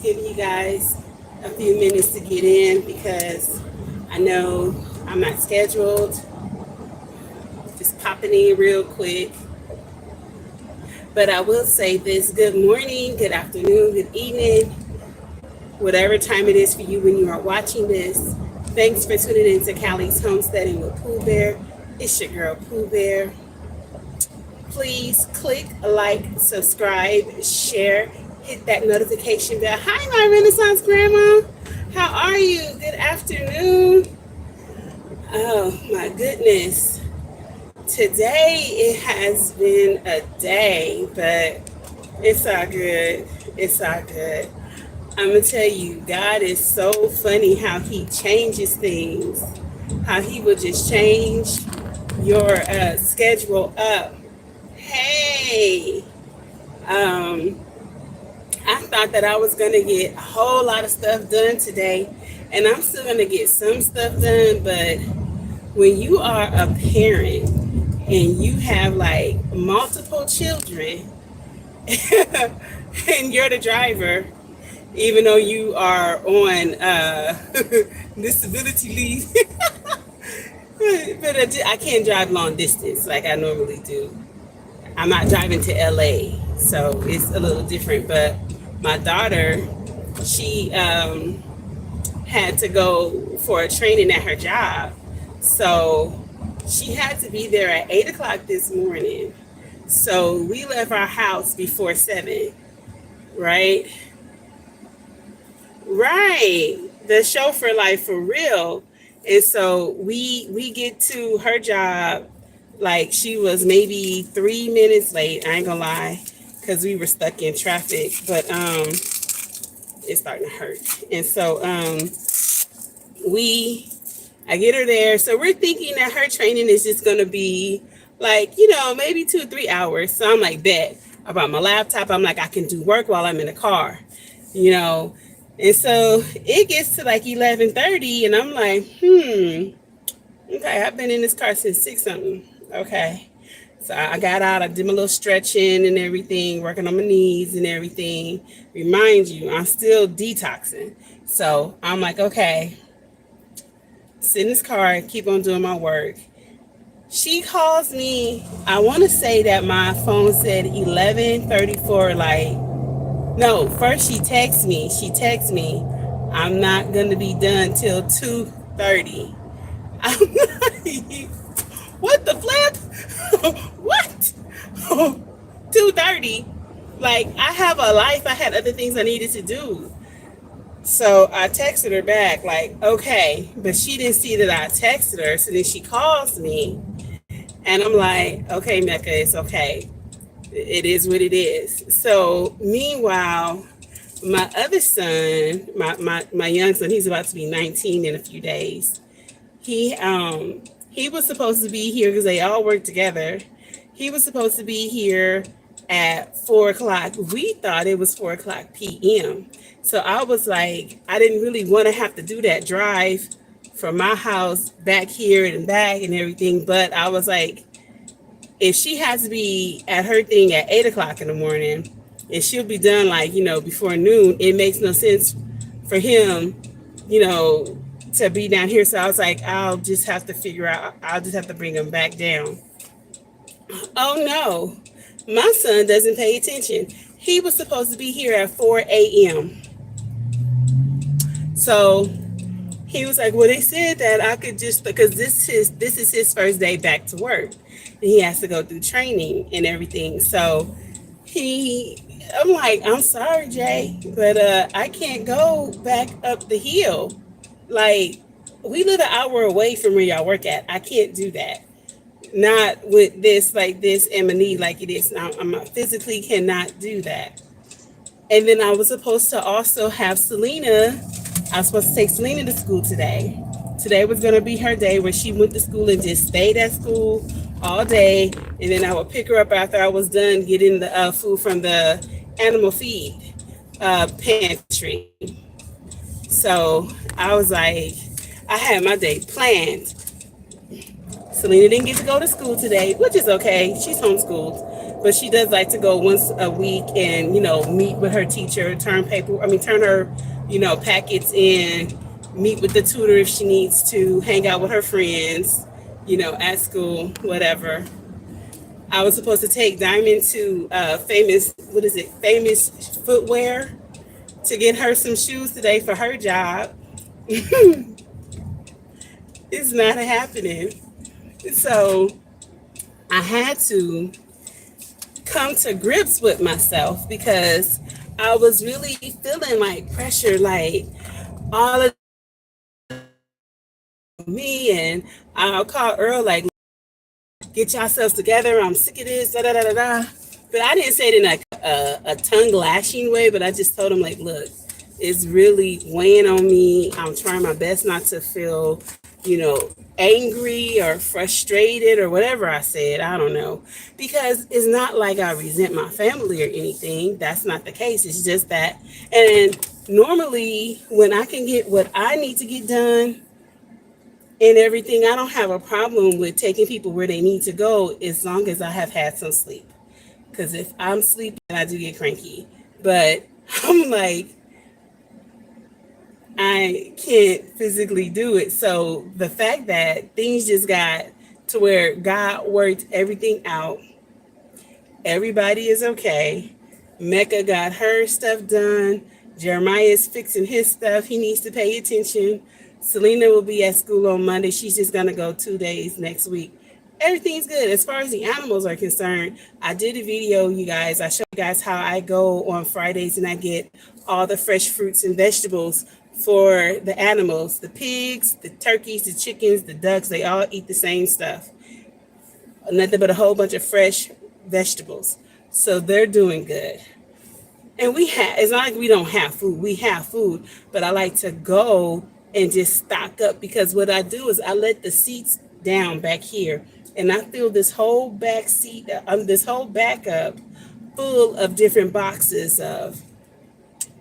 giving you guys a few minutes to get in because I know I'm not scheduled. Just popping in real quick. But I will say this: good morning, good afternoon, good evening, whatever time it is for you when you are watching this. Thanks for tuning in to Callie's Homesteading with Pooh Bear. It's your girl Pooh Bear. Please click like, subscribe, share, hit that notification bell. Hi, my Renaissance Grandma. How are you? Good afternoon. Oh my goodness. Today it has been a day, but it's all good. It's all good. I'm going to tell you, God is so funny how he changes things, how he will just change your schedule up. Hey, I thought that I was going to get a whole lot of stuff done today, and I'm still going to get some stuff done, but when you are a parent and you have like multiple children and you're the driver, even though you are on disability leave, but I can't drive long distance like I normally do. I'm not driving to LA, so it's a little different. But my daughter, she had to go for a training at her job, so she had to be there at 8 o'clock this morning. So we left our house before 7, right? Right, the chauffeur life for real. And so we get to her job. Like she was maybe 3 minutes late. I ain't gonna lie, because we were stuck in traffic. But it's starting to hurt. And so I get her there. So we're thinking that her training is just gonna be like, maybe 2 or 3 hours. So I'm like, bet. I brought my laptop. I'm like, I can do work while I'm in the car, And so it gets to like 11:30, and I'm like, okay, I've been in this car since 6 something. Okay. So I got out, I did my little stretching and everything, working on my knees and everything. Remind you, I'm still detoxing. So I'm like, okay, sit in this car, keep on doing my work. She calls me. I want to say that my phone said 11:34, like, no, first she texts me. I'm not going to be done till 2:30. I'm like, what the flip? What? 2:30? Like, I have a life. I had other things I needed to do. So I texted her back like, okay. But she didn't see that I texted her. So then she calls me. And I'm like, okay, Mecca, it's okay. It is what it is. So meanwhile, my other son, my young son, he's about to be 19 in a few days. He was supposed to be here because they all work together. He was supposed to be here at 4 o'clock. We thought it was 4 o'clock p.m. So I was like, I didn't really want to have to do that drive from my house back here and back and everything. But I was like, if she has to be at her thing at 8 o'clock in the morning and she'll be done like, before noon, it makes no sense for him, to be down here. So I was like, I'll just have to bring him back down. Oh no, my son doesn't pay attention. He was supposed to be here at 4 a.m. So he was like, well, they said that I could just, because this is his first day back to work. And he has to go through training and everything. So I'm like, I'm sorry, Jay, but I can't go back up the hill. Like, we live an hour away from where y'all work at. I can't do that. Not with this, like this, and my knee like it is now. I physically cannot do that. And then I was supposed to also have Selena. I was supposed to take Selena to school today. Today was going to be her day where she went to school and just stayed at school all day. And then I would pick her up after I was done getting the food from the animal feed pantry. So I was like, I had my day planned. Selena didn't get to go to school today, which is okay. She's homeschooled. but she does like to go once a week and, meet with her teacher, turn her, packets in, meet with the tutor if she needs to, hang out with her friends, at school, whatever. I was supposed to take Diamond to Famous Footwear to get her some shoes today for her job. It's not happening. So I had to come to grips with myself because I was really feeling like pressure, like all of me. And I'll call Earl, like, get yourselves together. I'm sick of this, da da da da da. But I didn't say it in like a tongue lashing way, but I just told him, like, look, it's really weighing on me. I'm trying my best not to feel, angry or frustrated or whatever I said. I don't know. Because it's not like I resent my family or anything. That's not the case. It's just that. And normally, when I can get what I need to get done and everything, I don't have a problem with taking people where they need to go as long as I have had some sleep. Because if I'm sleeping, I do get cranky. But I'm like, I can't physically do it. So the fact that things just got to where God worked everything out, everybody is okay. Mecca got her stuff done. Jeremiah is fixing his stuff. He needs to pay attention. Selena will be at school on Monday. She's just going to go 2 days next week. Everything's good. As far as the animals are concerned, I did a video, you guys. I showed you guys how I go on Fridays and I get all the fresh fruits and vegetables for the animals. The pigs, the turkeys, the chickens, the ducks, they all eat the same stuff. Nothing but a whole bunch of fresh vegetables. So they're doing good. And it's not like we don't have food. We have food, but I like to go and just stock up because what I do is I let the seats down back here and I fill this whole back seat, this whole back up full of different boxes of,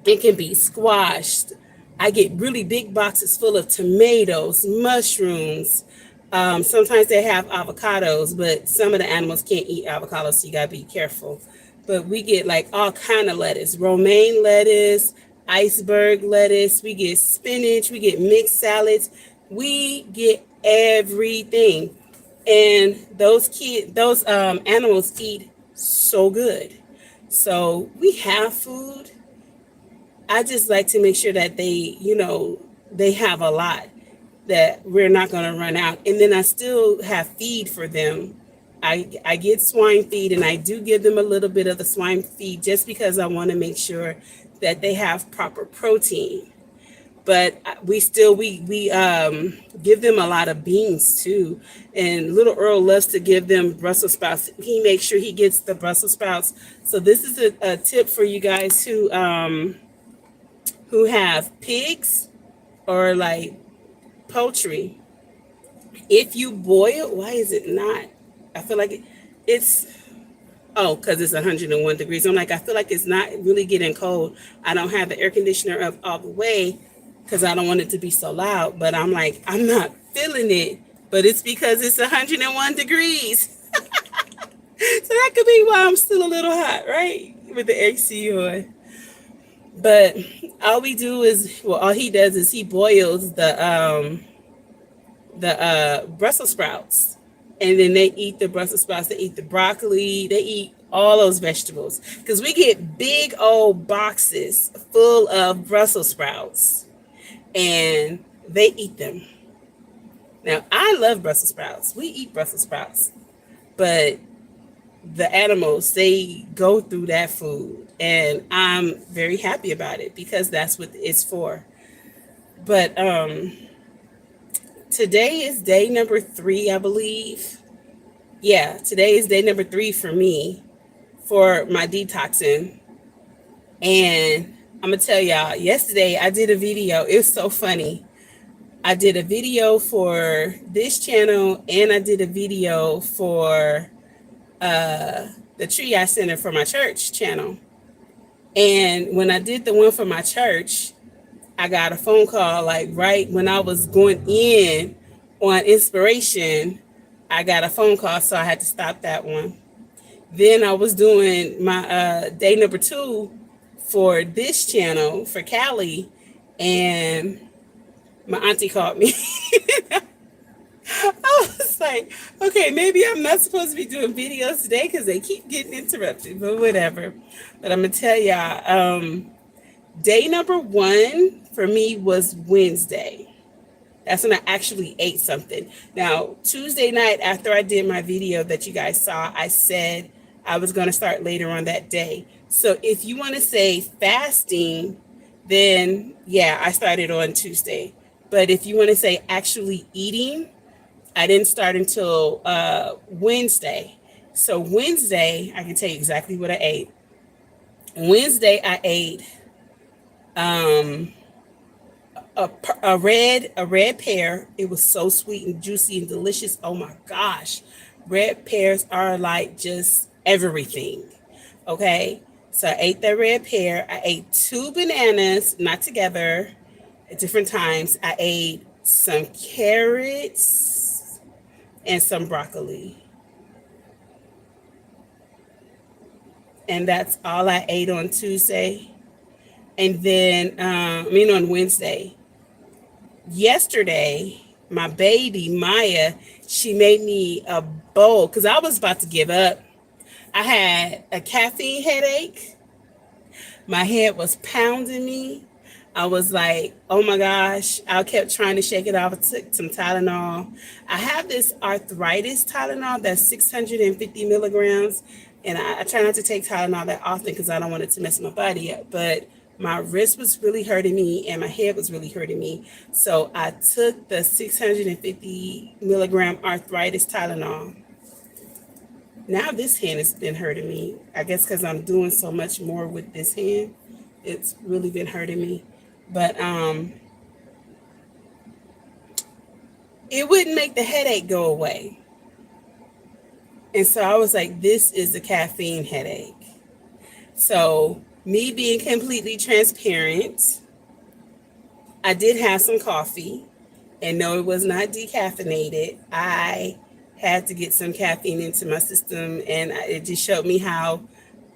it can be squashed. I get really big boxes full of tomatoes, mushrooms. Sometimes they have avocados, but some of the animals can't eat avocados, so you gotta be careful. But we get like all kind of lettuce, romaine lettuce, iceberg lettuce. We get spinach. We get mixed salads. We get everything, and those animals eat so good. So we have food. I just like to make sure that they have a lot, that we're not going to run out. And then I still have feed for them. I get swine feed and I do give them a little bit of the swine feed just because I want to make sure that they have proper protein. But we give them a lot of beans too. And little Earl loves to give them Brussels sprouts. He makes sure he gets the Brussels sprouts. So this is a tip for you guys who have pigs or like poultry. If you boil, why is it not? I feel like it's because it's 101 degrees. I'm like, I feel like it's not really getting cold. I don't have the air conditioner up all the way because I don't want it to be so loud. But I'm like, I'm not feeling it. But it's because it's 101 degrees. So that could be why I'm still a little hot, right? With the AC on. But all he does is he boils the Brussels sprouts. And then they eat the Brussels sprouts, they eat the broccoli, they eat all those vegetables. Because we get big old boxes full of Brussels sprouts and they eat them. Now, I love Brussels sprouts. We eat Brussels sprouts. But the animals, they go through that food. And I'm very happy about it because that's what it's for. But today is day number 3, I believe. Yeah, today is day number 3 for me for my detoxing. And I'm going to tell y'all, yesterday I did a video. It was so funny. I did a video for this channel and I did a video for the Triage Center for my church channel. And when I did the one for my church, I got a phone call like right when I was going in on inspiration. I got a phone call, so I had to stop that one. Then I was doing my day number 2 for this channel for Cali, and my auntie called me. I was like, okay, maybe I'm not supposed to be doing videos today because they keep getting interrupted, but whatever. But I'm gonna tell y'all, day number 1 for me was Wednesday. That's when I actually ate something. Now, Tuesday night after I did my video that you guys saw, I said I was going to start later on that day. So if you want to say fasting, then yeah, I started on Tuesday. But if you want to say actually eating, I didn't start until Wednesday. So Wednesday, I can tell you exactly what I ate. Wednesday, I ate a red pear. It was so sweet and juicy and delicious. Oh my gosh. Red pears are like just everything. Okay. So I ate that red pear. I ate 2 bananas, not together, at different times. I ate some carrots and some broccoli. And that's all I ate on Tuesday. And then, on Wednesday. Yesterday, my baby Maya, she made me a bowl because I was about to give up. I had a caffeine headache. My head was pounding me. I was like, oh my gosh. I kept trying to shake it off. I took some Tylenol. I have this arthritis Tylenol that's 650 milligrams. And I try not to take Tylenol that often because I don't want it to mess my body up. But my wrist was really hurting me and my head was really hurting me. So I took the 650 milligram arthritis Tylenol. Now this hand has been hurting me. I guess because I'm doing so much more with this hand. It's really been hurting me. But it wouldn't make the headache go away. And so I was like, this is a caffeine headache. So me being completely transparent, I did have some coffee, and no, it was not decaffeinated. I had to get some caffeine into my system, and it just showed me how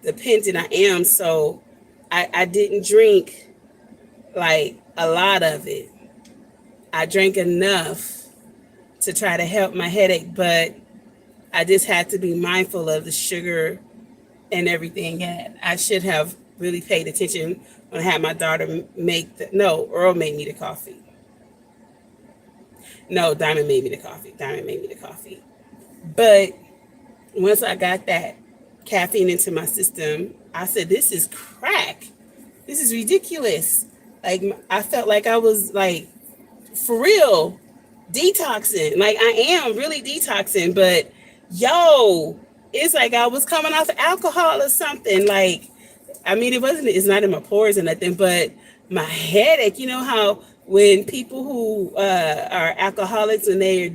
dependent I am. So I didn't drink like a lot of it. I drank enough to try to help my headache, but I just had to be mindful of the sugar and everything. And I should have really paid attention when I had my daughter Earl made me the coffee. No, Diamond made me the coffee. But once I got that caffeine into my system, I said, this is crack. This is ridiculous. Like, I felt like I was like, for real, detoxing. Like, I am really detoxing, but yo, it's like I was coming off alcohol or something. Like, I mean, it's not in my pores or nothing, but my headache, you know how when people who are alcoholics, when they're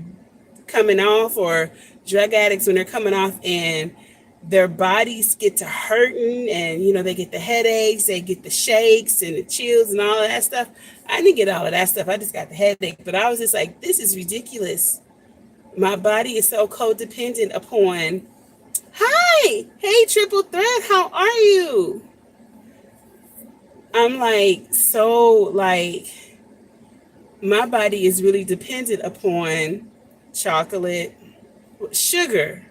coming off, or drug addicts, when they're coming off and their bodies get to hurting and, they get the headaches, they get the shakes and the chills and all of that stuff. I didn't get all of that stuff. I just got the headache, but I was just like, this is ridiculous. My body is so codependent upon, hi, hey, Triple Threat, how are you? I'm like, my body is really dependent upon chocolate, sugar.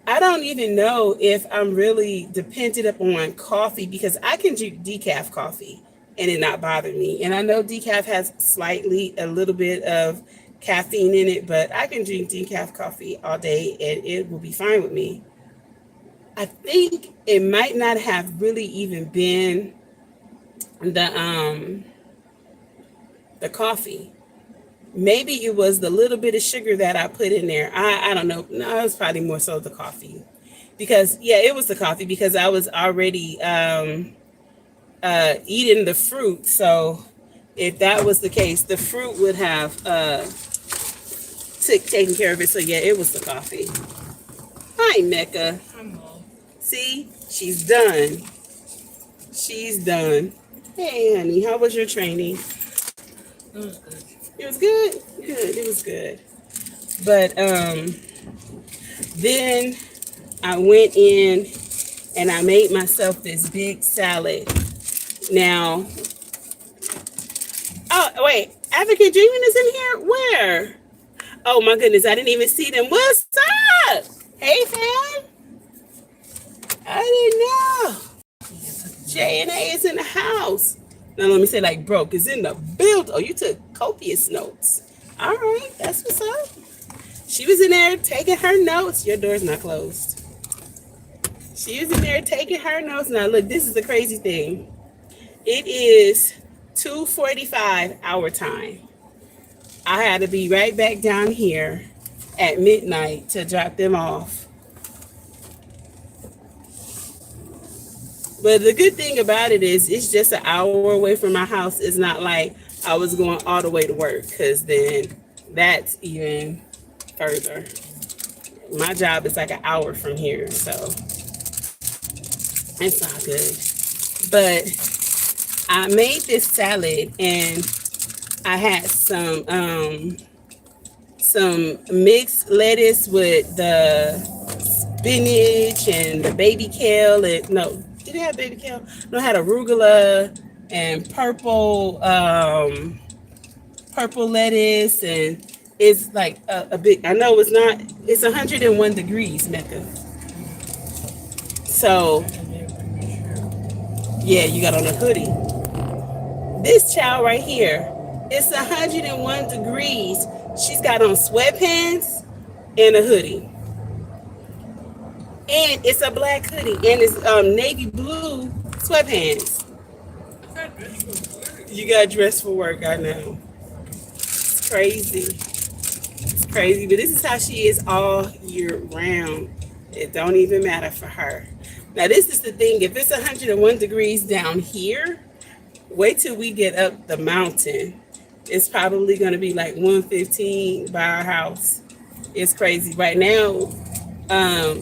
I don't even know if I'm really dependent upon coffee, because I can drink decaf coffee and it not bother me. And I know decaf has a little bit of caffeine in it, but I can drink decaf coffee all day and it will be fine with me. I think it might not have really even been the coffee. Maybe it was the little bit of sugar that I put in there. I don't know. No, it was probably more so the coffee, because it was the coffee, because I was already eating the fruit. So if that was the case, the fruit would have taken care of it. So it was the coffee. Hi, Mecca. See, she's done. Hey, honey, how was your training? It was good. It was good? Good, it was good. But then I went in and I made myself this big salad. Now, oh, wait, African Dreaming is in here? Where? Oh my goodness, I didn't even see them. What's up? Hey, fam. I didn't know. J&A is in the house. Now let me say like broke is in the build. Oh, you took copious notes. All right, that's what's up. She was in there taking her notes. Your door's not closed. She was in there taking her notes. Now look, this is the crazy thing. It is 2:45 our time. I had to be right back down here at midnight to drop them off. But the good thing about it is it's just an hour away from my house. It's not like I was going all the way to work, because then that's even further. My job is like an hour from here, so it's all good. But I made this salad and I had some mixed lettuce with the spinach and the baby kale. And no, did it have baby kale? No, it had arugula and purple lettuce, and it's like a big. I know it's not. It's 101 degrees, Mecca. So yeah, you got on a hoodie. This child right here, it's 101 degrees. She's got on sweatpants and a hoodie. And it's a black hoodie. And it's navy blue sweatpants. You got dressed for work, I know. It's crazy. It's crazy. But this is how she is all year round. It don't even matter for her. Now, this is the thing. If it's 101 degrees down here, wait till we get up the mountain. It's probably going to be like 115 by our house. It's crazy. Right now,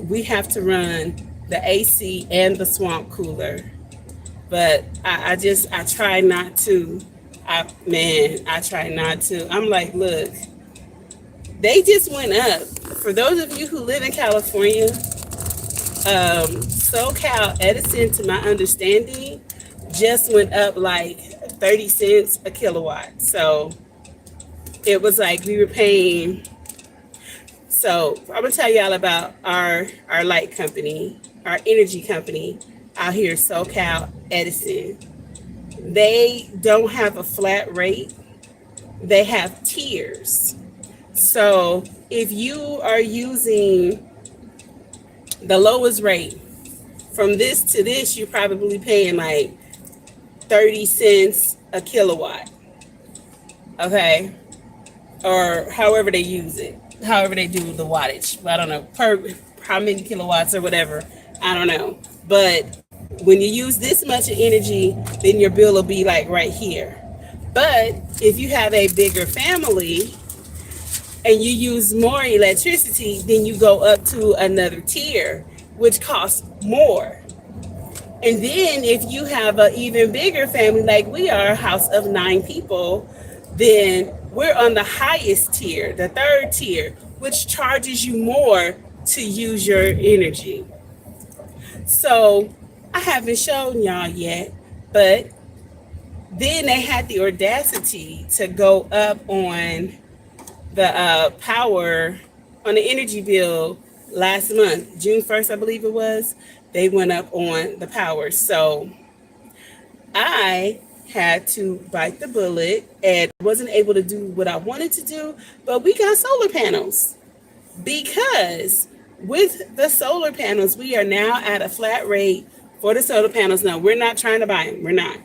we have to run the AC and the swamp cooler. But I try not to. I try not to. I'm like, look, they just went up. For those of you who live in California, SoCal Edison, to my understanding, just went up like 30 cents a kilowatt. So it was like we were paying. So I'm gonna tell y'all about our light company, our energy company out here, SoCal Edison. They don't have a flat rate. They have tiers. So if you are using the lowest rate, from this to this, you're probably paying like 30 cents a kilowatt. Okay? Or however they use it. However they do the wattage. I don't know. Per how many kilowatts or whatever. I don't know. But when you use this much energy, then your bill will be like right here. But if you have a bigger family and you use more electricity, then you go up to another tier, which costs more. And then if you have an even bigger family, like we are, a house of 9 people, then we're on the highest tier, the third tier, which charges you more to use your energy. So I haven't shown y'all yet, but then they had the audacity to go up on the power, on the energy bill last month, June 1st, I believe it was. They went up on the power. So I had to bite the bullet and wasn't able to do what I wanted to do, but we got solar panels. Because with the solar panels, we are now at a flat rate for the solar panels. Now, we're not trying to buy them. We're not.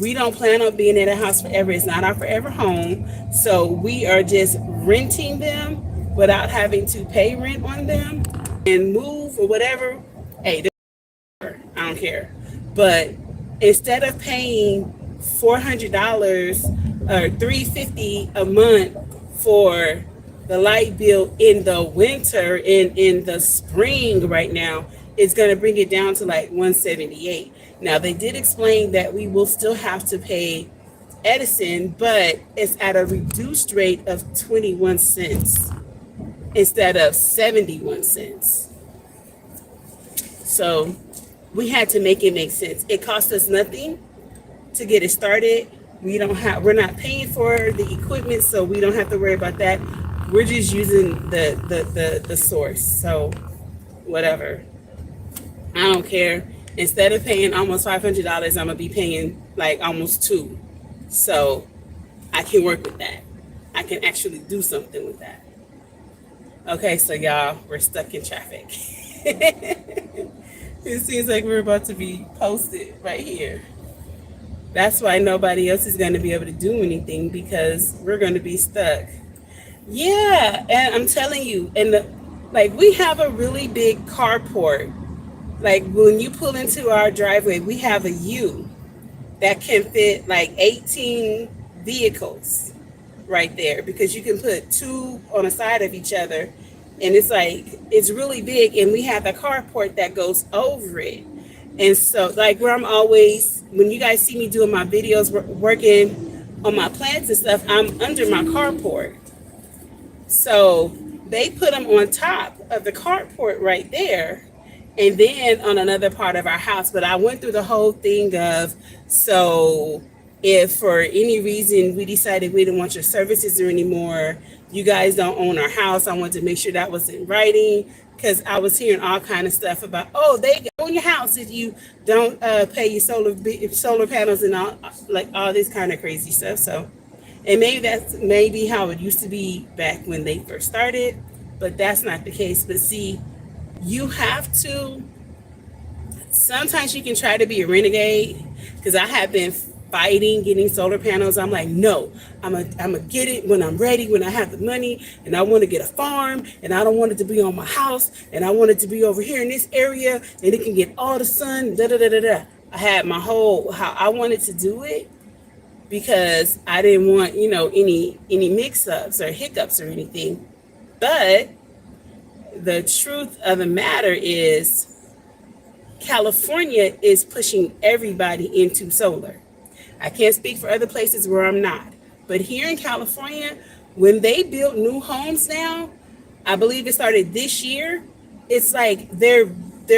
We don't plan on being in a house forever. It's not our forever home. So we are just renting them without having to pay rent on them and move or whatever. Hey, I don't care. But instead of paying $400 or $350 a month for the light bill in the winter, in the spring right now, it's going to bring it down to like $178. Now, they did explain that we will still have to pay Edison, but it's at a reduced rate of 21 cents instead of 71 cents. So we had to make it make sense. It cost us nothing to get it started. We're not paying for the equipment, so we don't have to worry about that. We're just using the source. So whatever. I don't care. Instead of paying almost $500, I'm gonna be paying like almost two. So I can work with that. I can actually do something with that. Okay, so y'all, we're stuck in traffic. It seems like we're about to be posted right here. That's why nobody else is going to be able to do anything, because we're going to be stuck. Yeah, and I'm telling you, like, we have a really big carport. Like, when you pull into our driveway, we have a U that can fit like 18 vehicles right there, because you can put two on the side of each other, and it's really big, and we have the carport that goes over it. And so, like, when you guys see me doing my videos, working on my plants and stuff, I'm under my carport. So they put them on top of the carport right there, and then on another part of our house. But I went through the whole thing of, so if for any reason we decided we didn't want your services anymore, you guys don't own our house, I wanted to make sure that was in writing, because I was hearing all kind of stuff about, oh, they own your house if you don't pay your solar panels and all this kind of crazy stuff. So, and maybe that's maybe how it used to be back when they first started, but that's not the case. But see, you have to, sometimes you can try to be a renegade, because I have been fighting getting solar panels. I'm like, no, I'm gonna get it when I'm ready, when I have the money, and I want to get a farm, and I don't want it to be on my house, and I want it to be over here in this area, and it can get all the sun, da da da da da. I had my whole, how I wanted to do it, because I didn't want, any mix-ups or hiccups or anything. But the truth of the matter is, California is pushing everybody into solar. I can't speak for other places where I'm not. But here in California, when they build new homes now, I believe it started this year, it's like they're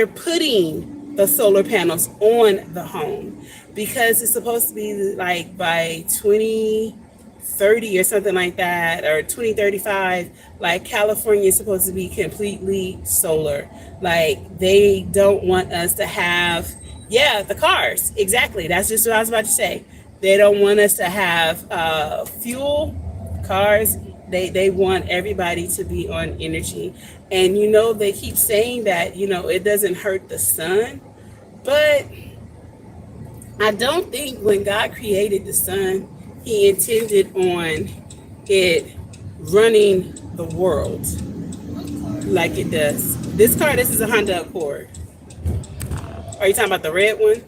putting the solar panels on the home, because it's supposed to be like by 2030 or something like that, or 2035, like California is supposed to be completely solar. Like, they don't want us to have, the cars. Exactly. That's just what I was about to say. They don't want us to have fuel cars. They want everybody to be on energy. And, they keep saying that, it doesn't hurt the sun. But I don't think when God created the sun, he intended on it running the world like it does. This is a Honda Accord. Are you talking about the red one?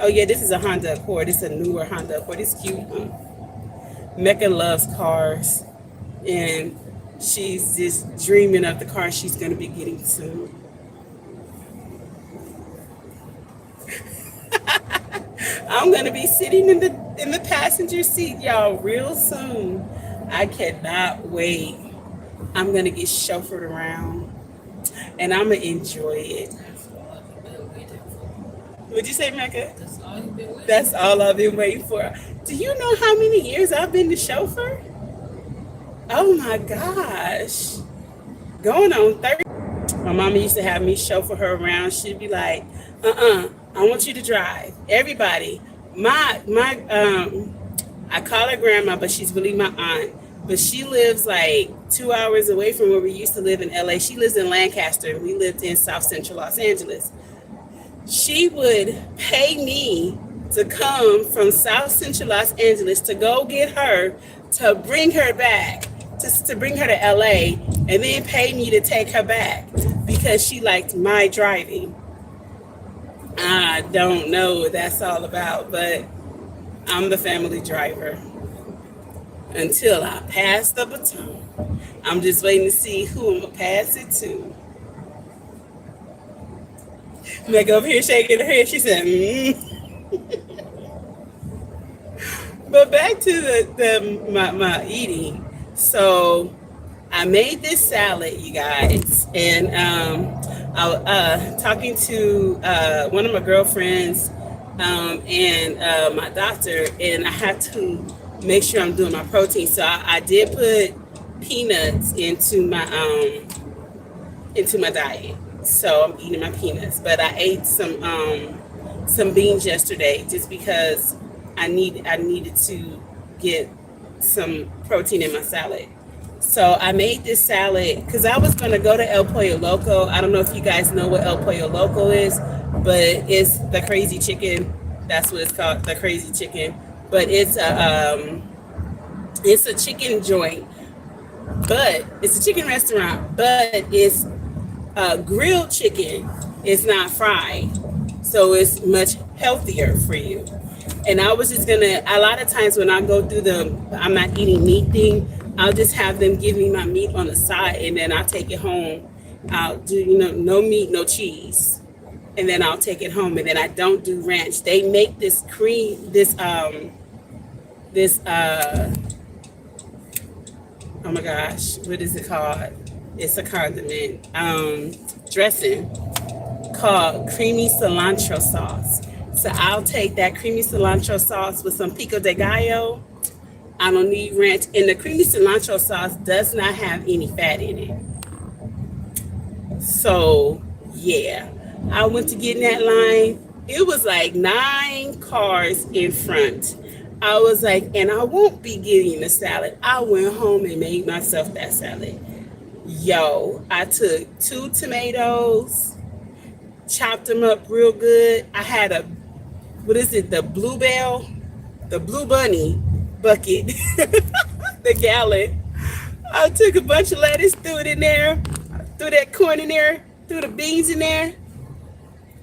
Oh yeah, this is a Honda Accord. It's a newer Honda Accord. It's cute. Mecca loves cars, and she's just dreaming of the car she's going to be getting soon. I'm going to be sitting in the passenger seat, y'all, real soon. I cannot wait. I'm going to get chauffeured around, and I'm going to enjoy it. What'd you say, Mecca? That's all I've been waiting for. Do you know how many years I've been the chauffeur? Oh my gosh. Going on 30. My mama used to have me chauffeur her around. She'd be like, I want you to drive. Everybody. I call her grandma, but she's really my aunt. But she lives like 2 hours away from where we used to live in LA. She lives in Lancaster, and we lived in South Central Los Angeles. She would pay me to come from South Central Los Angeles to go get her, to bring her back, to bring her to LA, and then pay me to take her back, because she liked my driving. I don't know what that's all about, but I'm the family driver until I pass the baton. I'm just waiting to see who I'm going to pass it to. Meg over here shaking her head. She said, But back to my eating. So I made this salad, you guys, and I was talking to one of my girlfriends and my doctor, and I had to make sure I'm doing my protein. So I did put peanuts into my diet. So I'm eating my peanuts, but I ate some beans yesterday just because I needed to get some protein in my salad. So I made this salad because I was gonna go to El Pollo Loco. I don't know if you guys know what El Pollo Loco is, but it's the crazy chicken. That's what it's called, the crazy chicken. But it's a chicken joint, but it's a chicken restaurant, but it's grilled chicken. It's not fried, so it's much healthier for you. And I was just gonna, a lot of times when I go through I'm not eating meat thing, I'll just have them give me my meat on the side, and then I'll take it home. I'll do, no meat, no cheese, and then I'll take it home, and then I don't do ranch. They make this oh my gosh, what is it called? It's a condiment dressing called creamy cilantro sauce. So I'll take that creamy cilantro sauce with some pico de gallo. I don't need ranch. And the creamy cilantro sauce does not have any fat in it. So yeah, I went to get in that line. It was like 9 cars in front. I was like, and I won't be getting the salad. I went home and made myself that salad. Yo, I took 2 tomatoes, chopped them up real good. I had the Blue Bunny bucket, the gallon. I took a bunch of lettuce, threw it in there, threw that corn in there, threw the beans in there.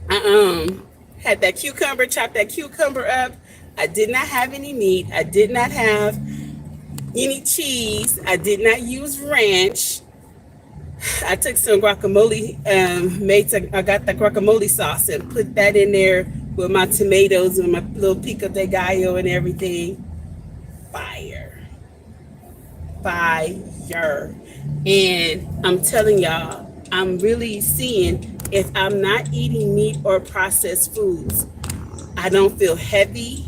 I had that cucumber, chopped that cucumber up. I did not have any meat. I did not have any cheese. I did not use ranch. I took some guacamole, I got the guacamole sauce and put that in there with my tomatoes and my little pico de gallo and everything. Fire. And I'm telling y'all, I'm really seeing if I'm not eating meat or processed foods, I don't feel heavy.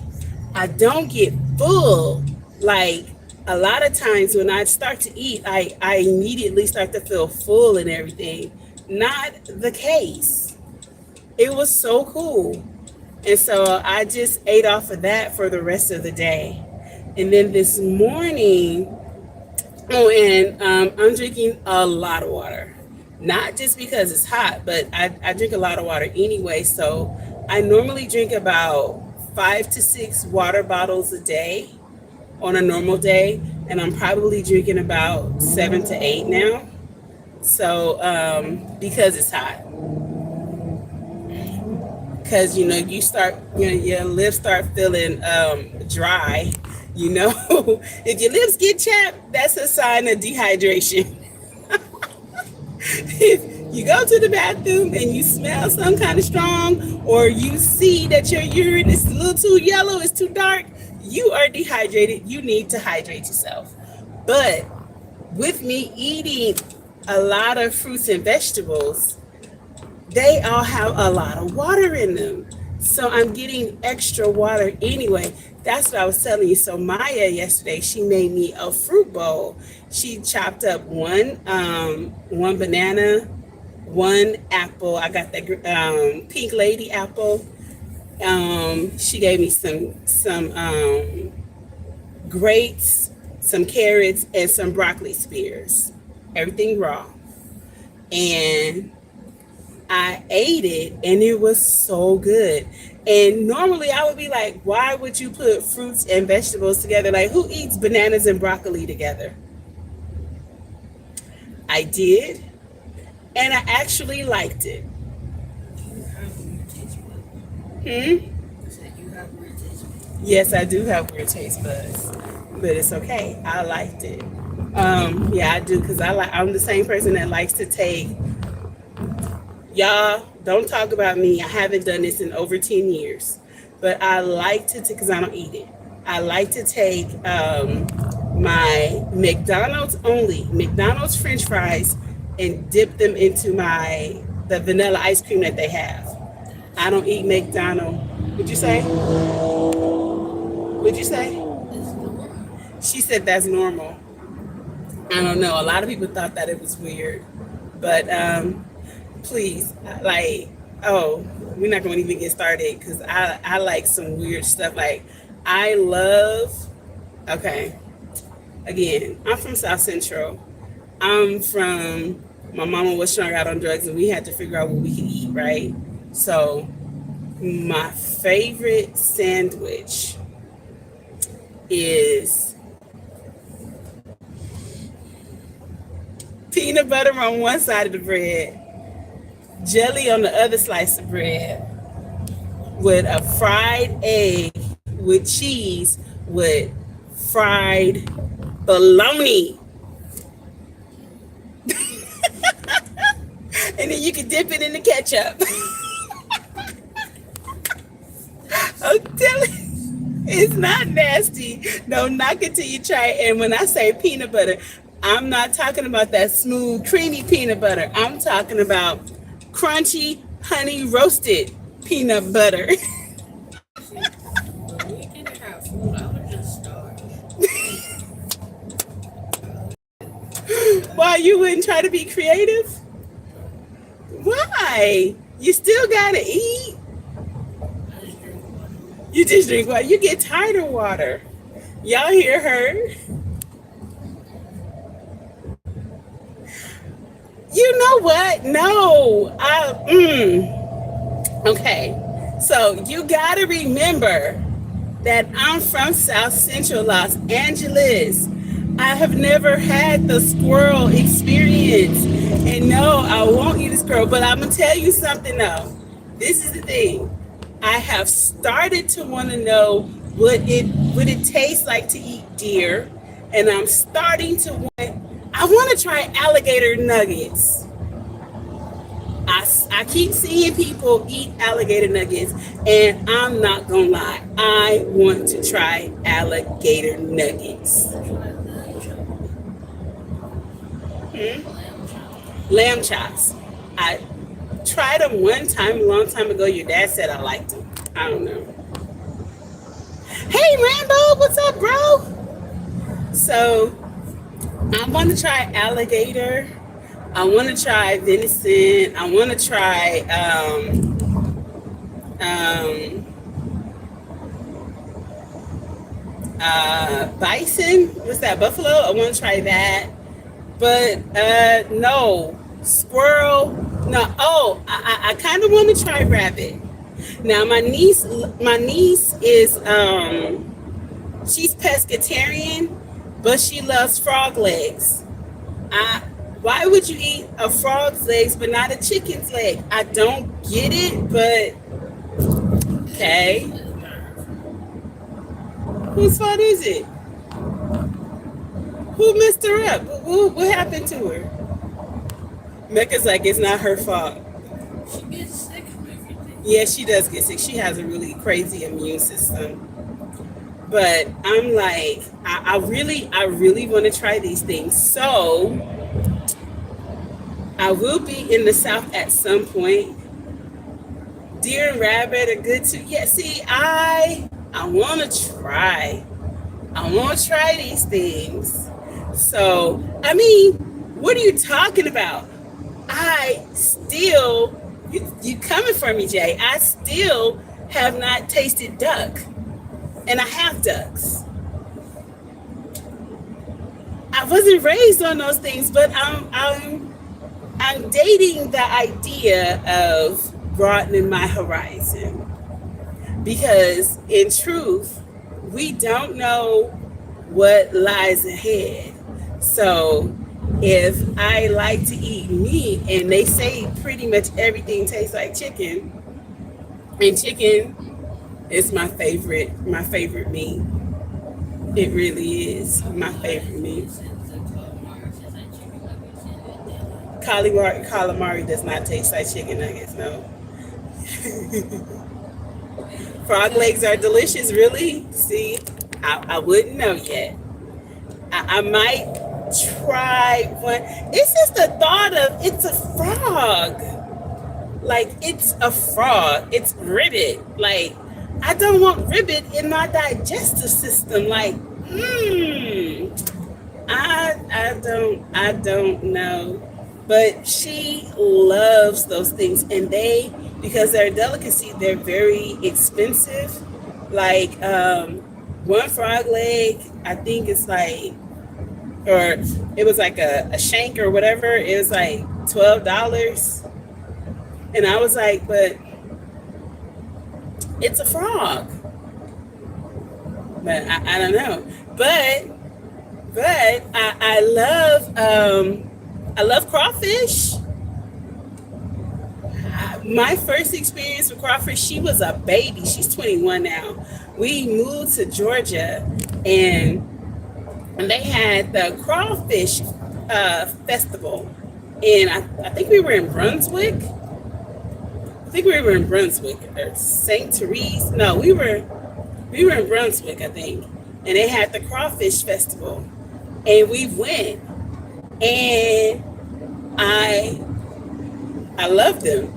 I don't get full. Like a lot of times when I start to eat, I immediately start to feel full and everything. Not the case. It was so cool. And so I just ate off of that for the rest of the day. And then this morning, I'm drinking a lot of water. Not just because it's hot, but I drink a lot of water anyway. So I normally drink about 5 to 6 water bottles a day on a normal day, and I'm probably drinking about 7 to 8 now. So because it's hot, because your lips start feeling dry. If your lips get chapped, that's a sign of dehydration. If you go to the bathroom and you smell some kind of strong, or you see that your urine is a little too yellow, it's too dark, you are dehydrated. You need to hydrate yourself. But with me eating a lot of fruits and vegetables, they all have a lot of water in them. So I'm getting extra water anyway. That's what I was telling you. So Maya yesterday, she made me a fruit bowl. She chopped up one banana, 1 apple. I got that pink lady apple. She gave me some grapes, some carrots, and some broccoli spears. Everything raw. And I ate it, and it was so good. And normally I would be like, why would you put fruits and vegetables together? Like, who eats bananas and broccoli together? I did, and I actually liked it. Yes, I do have weird taste buds, but it's okay. I liked it. Yeah, I do, because I'm the same person that likes to take. Y'all, don't talk about me. I haven't done this in over 10 years, but I like to, because I don't eat it. I like to take my McDonald's French fries and dip them into the vanilla ice cream that they have. I don't eat McDonald's. What'd you say? What'd you say? She said that's normal. I don't know. A lot of people thought that it was weird. But please, like, oh, we're not going to even get started because I like some weird stuff. Like, I love, okay, again, I'm from South Central. My mama was strung out on drugs and we had to figure out what we could eat, right? So my favorite sandwich is peanut butter on one side of the bread, jelly on the other slice of bread, with a fried egg with cheese with fried bologna. And then you can dip it in the ketchup. I'm telling you, it's not nasty. No, knock it till you try it. And when I say peanut butter, I'm not talking about that smooth, creamy peanut butter. I'm talking about crunchy, honey roasted peanut butter. Why you wouldn't try to be creative? Why? You still gotta eat. You just drink water. You get tired of water. Y'all hear her? You know what? No. Okay. So you gotta remember that I'm from South Central Los Angeles. I have never had the squirrel experience. And no, I won't eat a squirrel. But I'm going to tell you something though. This is the thing. I have started to want to know what it tastes like to eat deer. And I'm starting to I want to try alligator nuggets. I keep seeing people eat alligator nuggets, and I'm not gonna lie, I want to try alligator nuggets. Lamb chops. I tried them one time, a long time ago. Your dad said I liked them. I don't know. Hey Rambo, what's up, bro? So I want to try alligator. I want to try venison. I want to try bison. What's that? Buffalo. I want to try that. But no, squirrel. No. Oh, I kind of want to try rabbit. Now my niece is she's pescatarian, but she loves frog legs. Why would you eat a frog's legs but not a chicken's leg? I don't get it, but okay. Whose fault is it? Who messed her up? What happened to her? Mecca's like, it's not her fault. She gets sick from everything. Yeah, she does get sick. She has a really crazy immune system. But I'm like, I really want to try these things. So I will be in the South at some point. Deer and rabbit are good too. Yeah, see, I want to try. I want to try these things. So, I mean, what are you talking about? I still, you coming for me, Jay. I still have not tasted duck. And I have ducks. I wasn't raised on those things, but I'm dating the idea of broadening my horizon. Because in truth, we don't know what lies ahead. So if I like to eat meat and they say pretty much everything tastes like chicken, and chicken is my favorite meat. It really is my favorite meat. Calamari does not taste like chicken nuggets, no. Frog legs are delicious, really? See, I wouldn't know yet. I might try one. It's just the thought of it's a frog. Like, it's a frog. It's ribbit. Like, I don't want ribbit in my digestive system. Like, I don't know. But she loves those things, and because they're a delicacy, they're very expensive. Like, one frog leg, I think it's like, or it was like a shank or whatever. It was like $12, and I was like, but it's a frog. But I don't know. But I love crawfish. My first experience with crawfish, she was a baby. She's 21 now. We moved to Georgia, and they had the crawfish festival, and I think we were in Brunswick. I think we were in Brunswick or St. Therese. No, we were in Brunswick, I think, and they had the crawfish festival, and we went, and I loved them.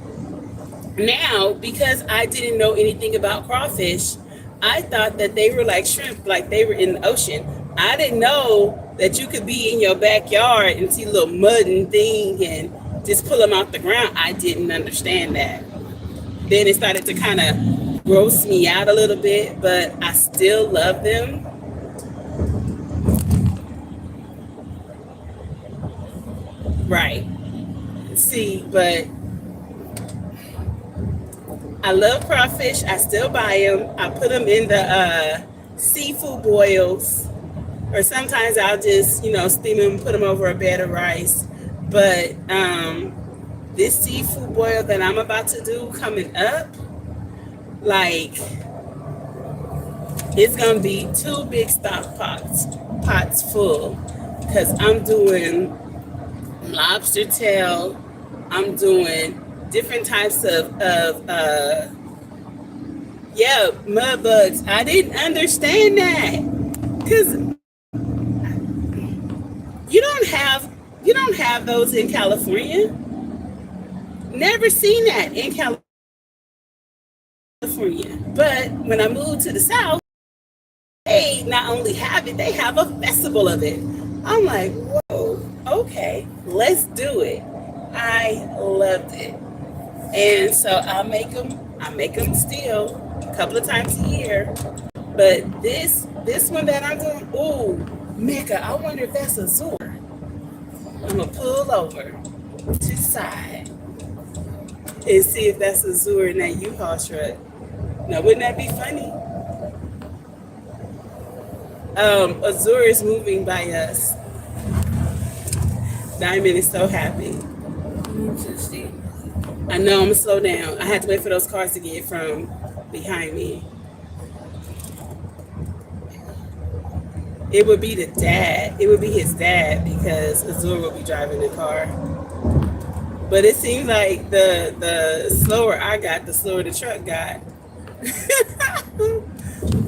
Now, because I didn't know anything about crawfish, I thought that they were like shrimp, like they were in the ocean. I didn't know that you could be in your backyard and see a little mud and thing and just pull them out the ground. I didn't understand that. Then it started to kind of gross me out a little bit, but I still love them. Right. See, but I love crawfish. I still buy them. I put them in the seafood boils, or sometimes I'll just, steam them, put them over a bed of rice. But this seafood boil that I'm about to do coming up, like, it's gonna be 2 big stock pots full, because I'm doing lobster tail. I'm doing different types of mud bugs. I didn't understand that, because you don't have those in California. Never seen that in California. But when I moved to the South, they not only have it, they have a festival of it. I'm like, whoa, okay, let's do it. I loved it. And so I make them still a couple of times a year. But this one that I'm doing, ooh, Mecca, I wonder if that's a Azure. I'm gonna pull over to the side and see if that's a Azure in that U-Haul truck. Now, wouldn't that be funny? Azure is moving by us. Diamond is so happy. I know, I'm gonna slow down. I had to wait for those cars to get from behind me. It would be the dad. It would be his dad, because Azure will be driving the car. But it seems like the slower I got, the slower the truck got.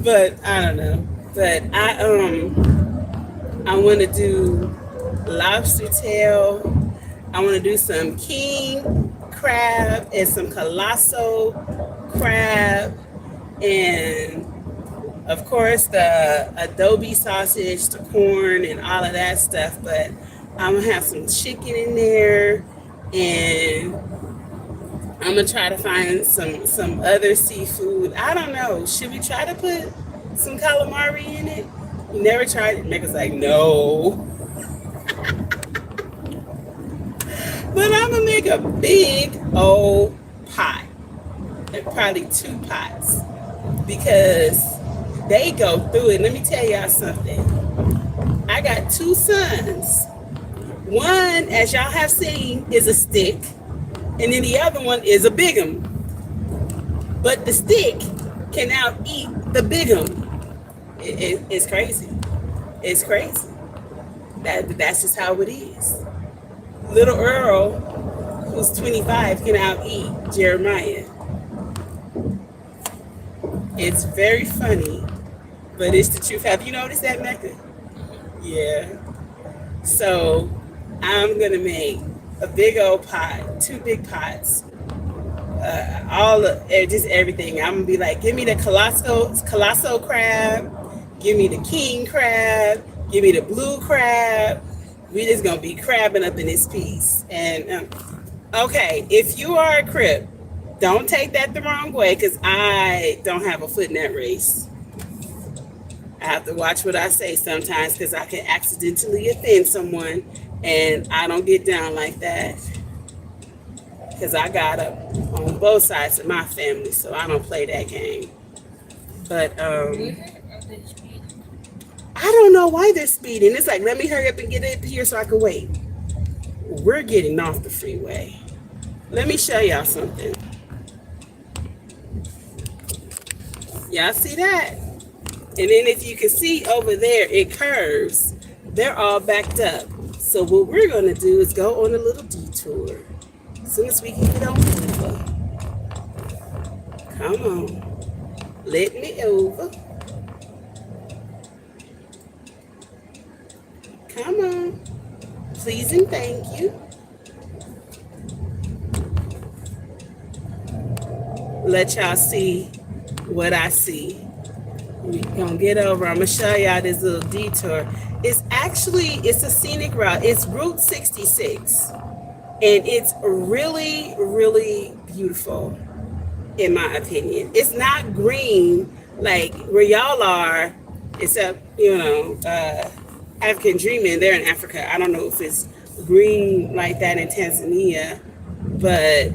But I don't know. But I want to do lobster tail. I want to do some king crab and some colossal crab, and of course the adobe sausage, the corn, and all of that stuff. But I'm gonna have some chicken in there, and I'm gonna try to find some other seafood. I don't know. Should we try to put some calamari in it? You never tried it? Mecca's like, no. But I'm gonna make a big old pot, and probably 2 pots, because they go through it. Let me tell y'all something. I got 2 sons. One, as y'all have seen, is a stick, and then the other one is a bigum. But the stick can out eat the bigum. It's crazy. It's crazy. That's just how it is. Little Earl, who's 25, can out eat Jeremiah. It's very funny, but it's the truth. Have you noticed that, Mecca? Yeah. So I'm gonna make a big old pot, 2 big pots, all of just everything. I'm gonna be like, give me the colossal crab, give me the king crab, give me the blue crab. We just gonna be crabbing up in this piece. And okay, if you are a Crip, don't take that the wrong way, because I don't have a foot in that race. I have to watch what I say sometimes, because I can accidentally offend someone, and I don't get down like that. Because I got up on both sides of my family, so I don't play that game. But I don't know why they're speeding. It's like, let me hurry up and get up here so I can wait. We're getting off the freeway. Let me show y'all something. Y'all see that? And then if you can see over there, it curves. They're all backed up. So what we're going to do is go on a little detour. As soon as we can get over. Come on. Let me over. Come on. Please and thank you. Let y'all see what I see. We're gonna get over. I'm gonna show y'all this little detour. It's a scenic route. It's Route 66. And it's really, really beautiful, in my opinion. It's not green like where y'all are, except, African Dreaming, they're in Africa. I don't know if it's green like that in Tanzania, but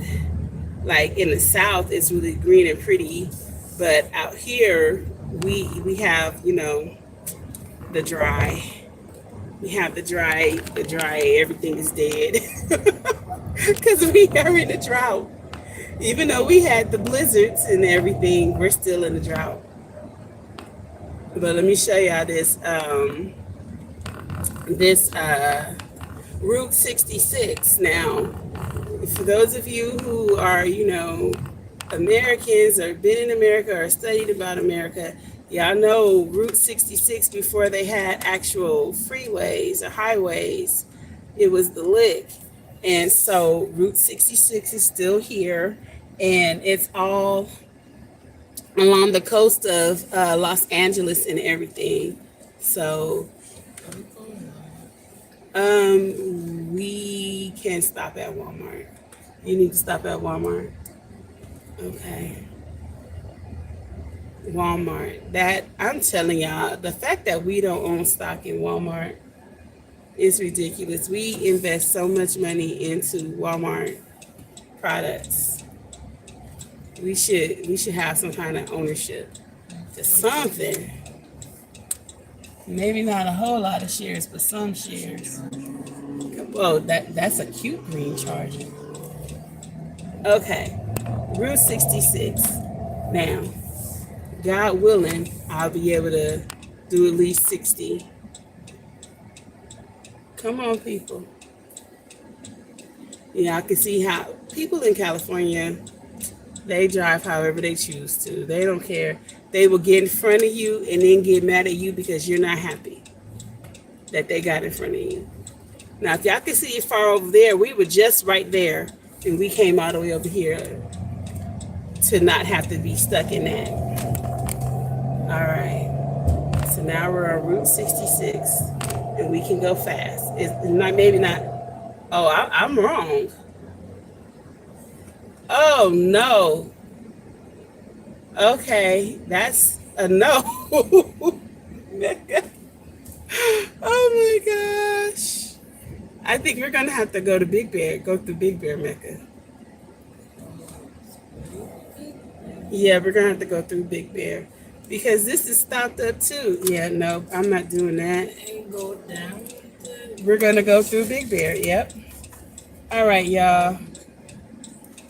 like in the South, it's really green and pretty. But out here, we have, the dry. We have the dry, everything is dead. Because we are in a drought. Even though we had the blizzards and everything, we're still in the drought. But let me show y'all this Route 66 now. For those of you who are, Americans or been in America or studied about America, y'all know Route 66, before they had actual freeways or highways, it was the lick. And so Route 66 is still here, and it's all along the coast of Los Angeles and everything. So we can stop at Walmart. You need to stop at Walmart. Okay. Walmart. That, I'm telling y'all, the fact that we don't own stock in Walmart is ridiculous. We invest so much money into Walmart products. We should have some kind of ownership to something. Maybe not a whole lot of shares, but some shares. Whoa, that's a cute green charger. Okay, Route 66. Now, God willing, I'll be able to do at least 60. Come on, people. Yeah, I can see how people in California, they drive however they choose to. They don't care. They will get in front of you and then get mad at you because you're not happy that they got in front of you. Now, if y'all can see it far over there, we were just right there, and we came all the way over here to not have to be stuck in that. All right. So now we're on Route 66, and we can go fast. It's not, maybe not. Oh, I'm wrong. Oh, no. Okay, that's a no. Oh my gosh. I think we're going to have to go to Big Bear, go through Big Bear Mecca. Yeah, we're going to have to go through Big Bear because this is stopped up too. Yeah, no, I'm not doing that. And go down. We're going to go through Big Bear. Yep. All right, y'all.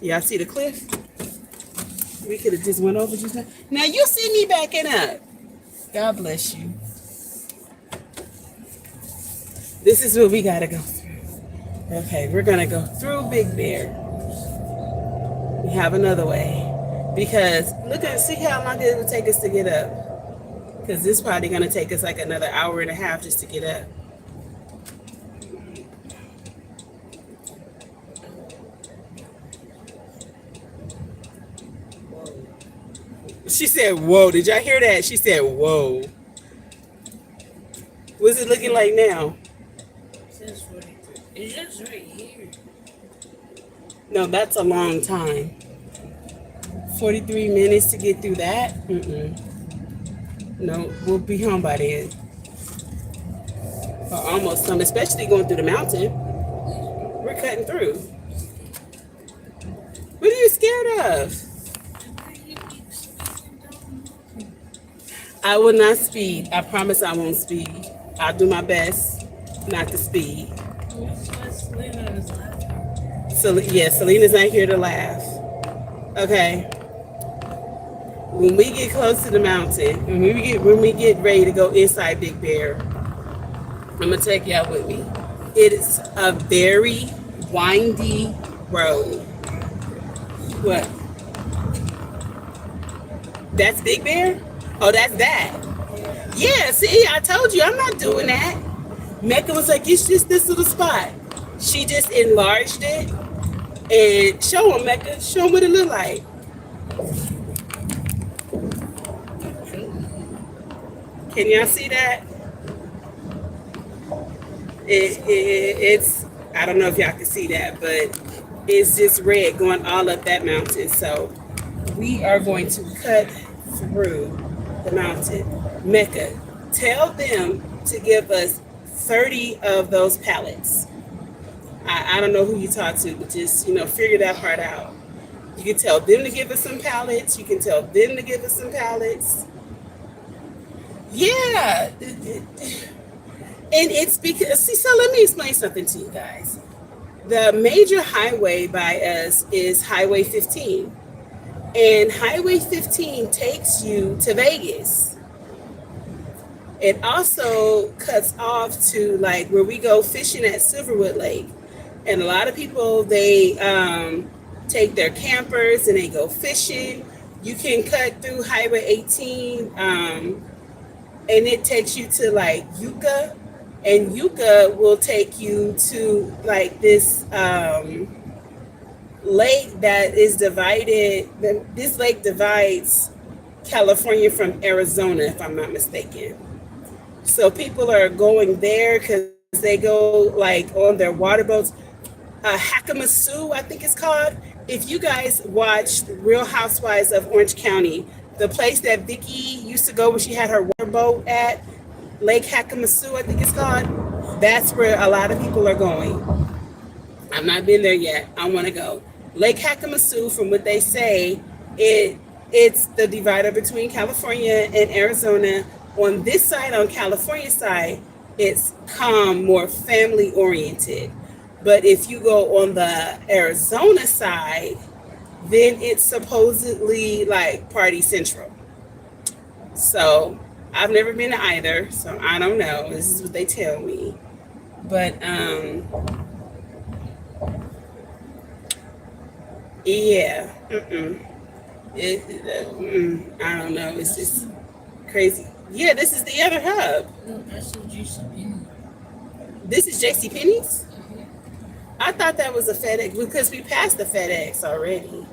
Y'all see the cliff? We could have just went over just now. Now you see me backing up. God bless you. This is what we got to go through. Okay, we're going to go through Big Bear. We have another way. Because see how long it will take us to get up. Because this is probably going to take us like another hour and a half just to get up. She said, whoa. Did y'all hear that? She said, whoa. What's it looking like now? It says 43. It's just right here. No, that's a long time. 43 minutes to get through that? No, we'll be home by then. Or almost home, especially going through the mountain. We're cutting through. What are you scared of? I will not speed. I promise I won't speed. I'll do my best not to speed. Selena is laughing. So yeah, Selena's not here to laugh. Okay. When we get close to the mountain, when we get ready to go inside Big Bear, I'm gonna take y'all with me. It is a very windy road. What? That's Big Bear? Oh, that's that. Yeah, see, I told you I'm not doing that. Mecca was like, it's just this little spot. She just enlarged it. And show them, Mecca. Show them what it look like. Can y'all see that? It's, I don't know if y'all can see that, but it's just red going all up that mountain. So we are going to cut through the mountain. Mecca, tell them to give us 30 of those pallets. I don't know who you talk to, but just, figure that part out. You can tell them to give us some pallets. You can tell them to give us some pallets. Yeah. And it's because, see, so let me explain something to you guys. The major highway by us is Highway 15. And Highway 15 takes you to Vegas. It also cuts off to like where we go fishing at Silverwood Lake. And a lot of people, they take their campers and they go fishing. You can cut through Highway 18 and it takes you to like Yucca. And Yucca will take you to like this lake that is divided. This lake divides California from Arizona, if I'm not mistaken. So people are going there because they go like on their water boats. Hakamassu, I think it's called. If you guys watched Real Housewives of Orange County, the place that Vicky used to go when she had her water boat at, Lake Hakamassu, I think it's called. That's where a lot of people are going. I've not been there yet. I want to go. Lake Hakamassu, from what they say, it's the divider between California and Arizona. On this side, on California side, it's calm, more family oriented. But if you go on the Arizona side, then it's supposedly like party central. So I've never been to either, so I don't know. This is what they tell me. But yeah, I don't know. It's just crazy. Yeah, this is the other hub. No, that's a JCPenney. This is JCPenney's? I thought that was a FedEx because we passed the FedEx already.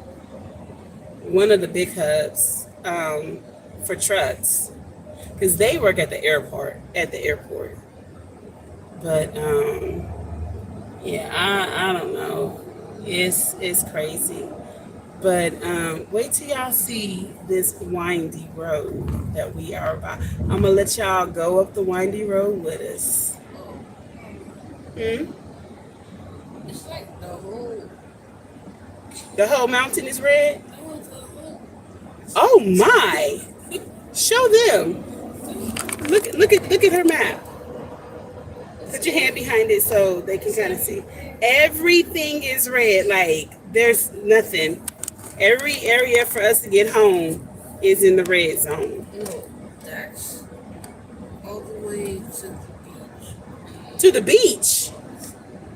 One of the big hubs for trucks, because they work at the airport. But yeah, I don't know. It's crazy. But wait till y'all see this windy road that we are about. I'm gonna let y'all go up the windy road with us. It's like the whole mountain is red. whole. Oh my! Show them. Look at her map. Put your hand behind it so they can kind of see. Everything is red. Like there's nothing. Every area for us to get home is in the red zone. No, that's all the way to the beach. To the beach.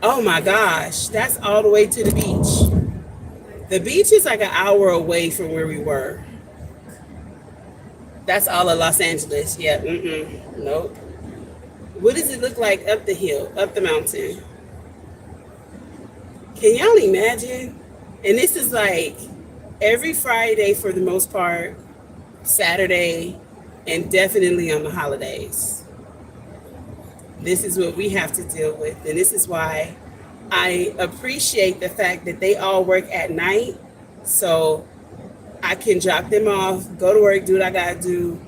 Oh my gosh, that's all the way to the beach. The beach is like an hour away from where we were. That's all of Los Angeles. Yeah, nope. What does it look like up the hill, up the mountain? Can y'all imagine? And this is like every Friday for the most part. Saturday, and definitely on the holidays. This is what we have to deal with. And this is why I appreciate the fact that they all work at night. So I can drop them off, go to work, do what I gotta do,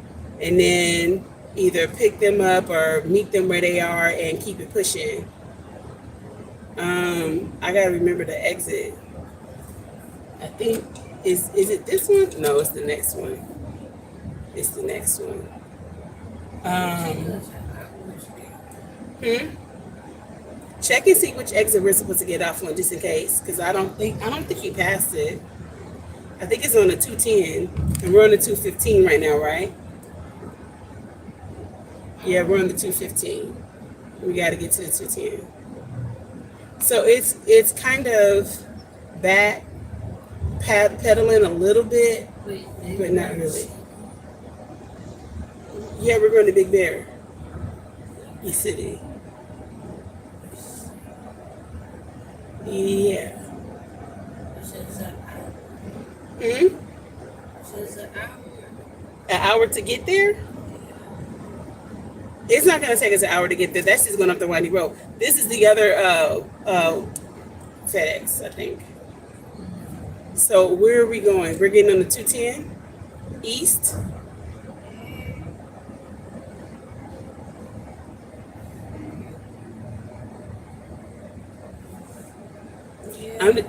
and then either pick them up or meet them where they are and keep it pushing. I gotta remember the exit. I think is it this one? No, it's the next one. It's the next one. Um, hmm? Check and see which exit we're supposed to get off on, just in case, because I don't think you passed it. I think it's on the 210, and we're on the 215 right now, right? Yeah, we're on the 215. We got to get to the 210. So it's kind of back pedaling a little bit, but not really. Yeah, we're going to Big Bear, East City. Yeah. Hmm? An hour to get there? It's not going to take us an hour to get there. That's just going up the windy road. This is the other FedEx, I think. So where are we going? We're getting on the 210 East.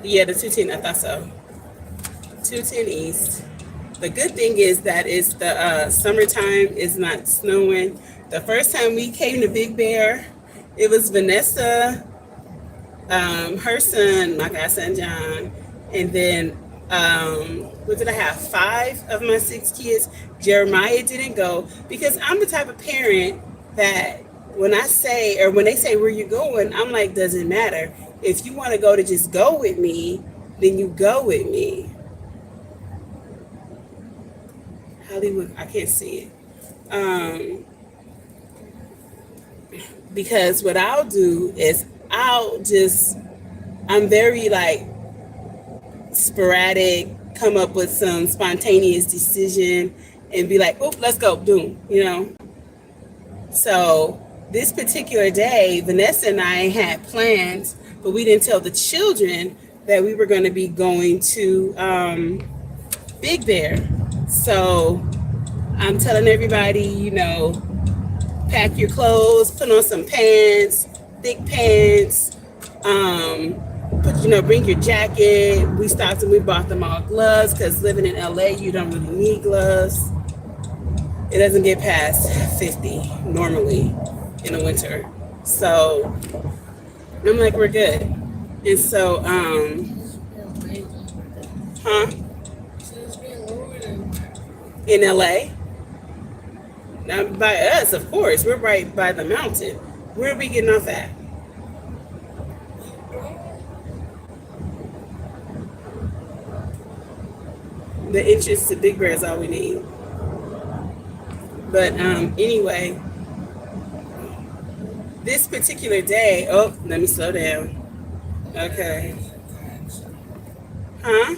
Yeah, the 210. I thought so. 210 East. The good thing is that it's the summertime. It's not snowing. The first time we came to Big Bear, it was Vanessa, her son, my godson John, and then what did I have? 5 of my 6 kids. Jeremiah didn't go because I'm the type of parent that when I say or when they say where you going, I'm like, doesn't matter. If you want to go to just go with me, then you go with me. Hollywood, I can't see it. Because what I'll do is I'm very like sporadic, come up with some spontaneous decision and be like, oh, let's go, boom, So this particular day, Vanessa and I had plans, but we didn't tell the children that we were going to be going to Big Bear. So I'm telling everybody, pack your clothes, put on some pants, thick pants, bring your jacket. We stopped and we bought them all gloves because living in LA, you don't really need gloves. It doesn't get past 50 normally in the winter. So I'm like, we're good. And so, in LA? Now, by us, of course, we're right by the mountain. Where are we getting off at? The entrance to Big Bear is all we need. But anyway, this particular day, let me slow down. Okay. Huh?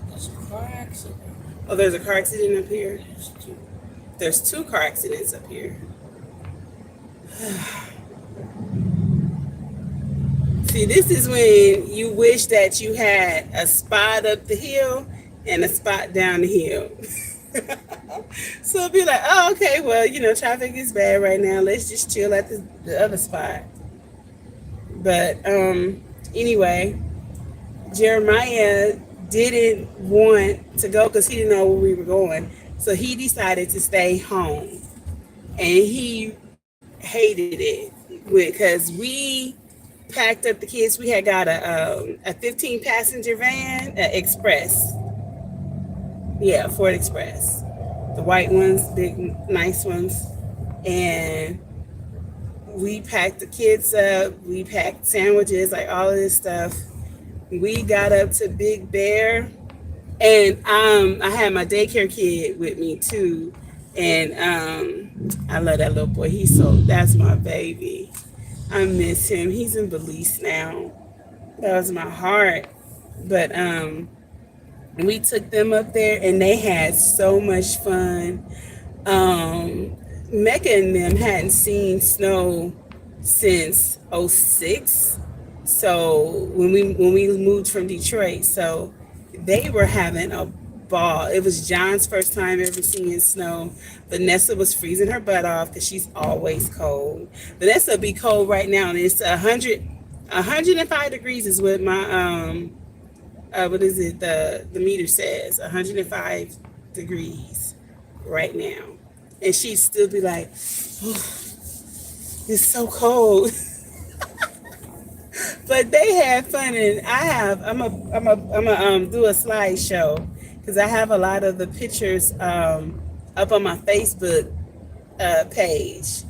There's a car accident. Oh, there's a car accident up here? There's 2 car accidents up here. See, this is when you wish that you had a spot up the hill and a spot down the hill. So it'll be like, oh, okay, well, traffic is bad right now. Let's just chill at the other spot. But anyway, Jeremiah didn't want to go because he didn't know where we were going. So he decided to stay home. And he hated it because we packed up the kids. We had got a 15 passenger van, Express. Yeah, Ford Express. The white ones, big, nice ones. And we packed the kids up. We packed sandwiches, like all of this stuff. We got up to Big Bear. And I had my daycare kid with me too. And I love that little boy. That's my baby. I miss him. He's in Belize now. That was my heart. But We took them up there and they had so much fun. Um, Mecca and them hadn't seen snow since '06. So when we moved from Detroit, so they were having a ball. It was John's first time ever seeing snow. Vanessa was freezing her butt off because she's always cold. Vanessa be cold right now, and it's 105 degrees is what my what is it? The meter says 105 degrees right now, and she'd still be like, oh, "It's so cold." But they had fun, and I'm a do a slideshow because I have a lot of the pictures up on my Facebook page.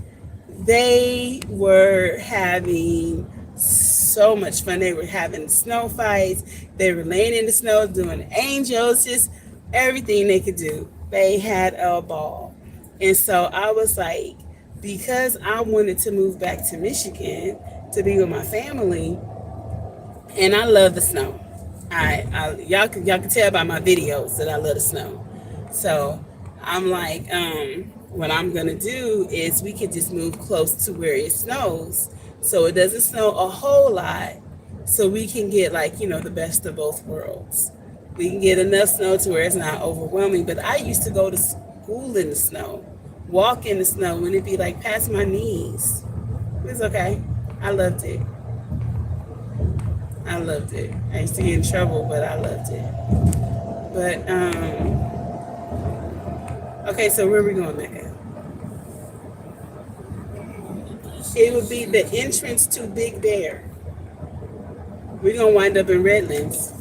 They were having so much fun. They were having snow fights. They were laying in the snow doing angels, just everything they could do. They had a ball. And so I was like, because I wanted to move back to Michigan to be with my family, and I love the snow. Y'all can tell by my videos that I love the snow. So I'm like, what I'm gonna do is we could just move close to where it snows, so it doesn't snow a whole lot, so we can get like the best of both worlds. We can get enough snow to where it's not overwhelming. But I used to go to school in the snow, walk in the snow when it'd be like past my knees. It was okay. I loved it. I loved it. I used to get in trouble, but I loved it. But okay, so where are we going, Mecca? It would be the entrance to Big Bear. We're gonna wind up in Redlands.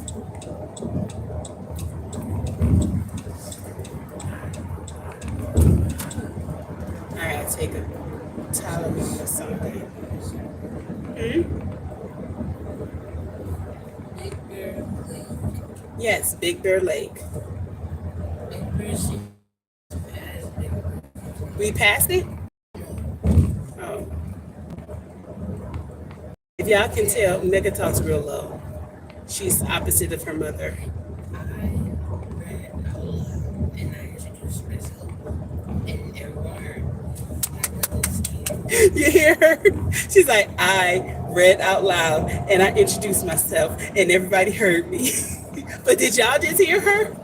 I gotta take a Tylenol or something. Big Bear Lake. Yes, Big Bear Lake. Big Bear City has Big Bear. We passed it? Oh. If y'all can tell, Mega talks real low. She's opposite of her mother. I read a lot and I introduced myself and everyone heard. You hear her? She's like, I read out loud and I introduced myself and everybody heard me. But did y'all just hear her?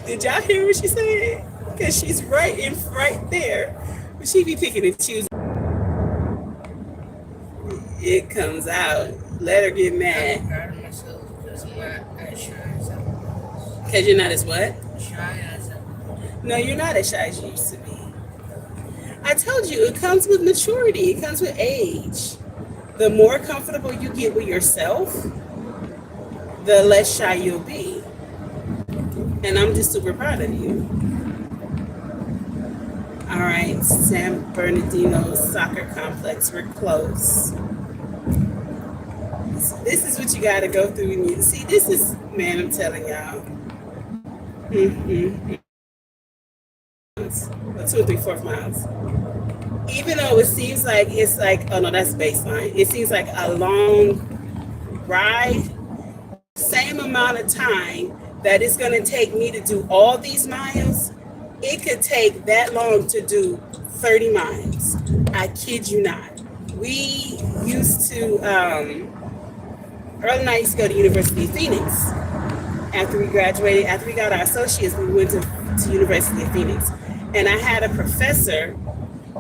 Did y'all hear what she said? Because she's right there. But she be picking and choosing. It comes out. Let her get I'm mad. proud of myself because I'm not as shy as I was. Because you're not as what? Shy as I was. No, you're not as shy as you used to be. I told you, it comes with maturity. It comes with age. The more comfortable you get with yourself, the less shy you'll be. And I'm just super proud of you. All right, San Bernardino Soccer Complex. We're close. This is what you got to go through. And you see, this is, man, I'm telling y'all. 2 and 3/4 miles. Even though it seems like it's like, oh no, that's baseline. It seems like a long ride. Same amount of time that it's going to take me to do all these miles, it could take that long to do 30 miles. I kid you not. We used to, Earl and I used to go to University of Phoenix. After we graduated, after we got our associates, we went to University of Phoenix. And I had a professor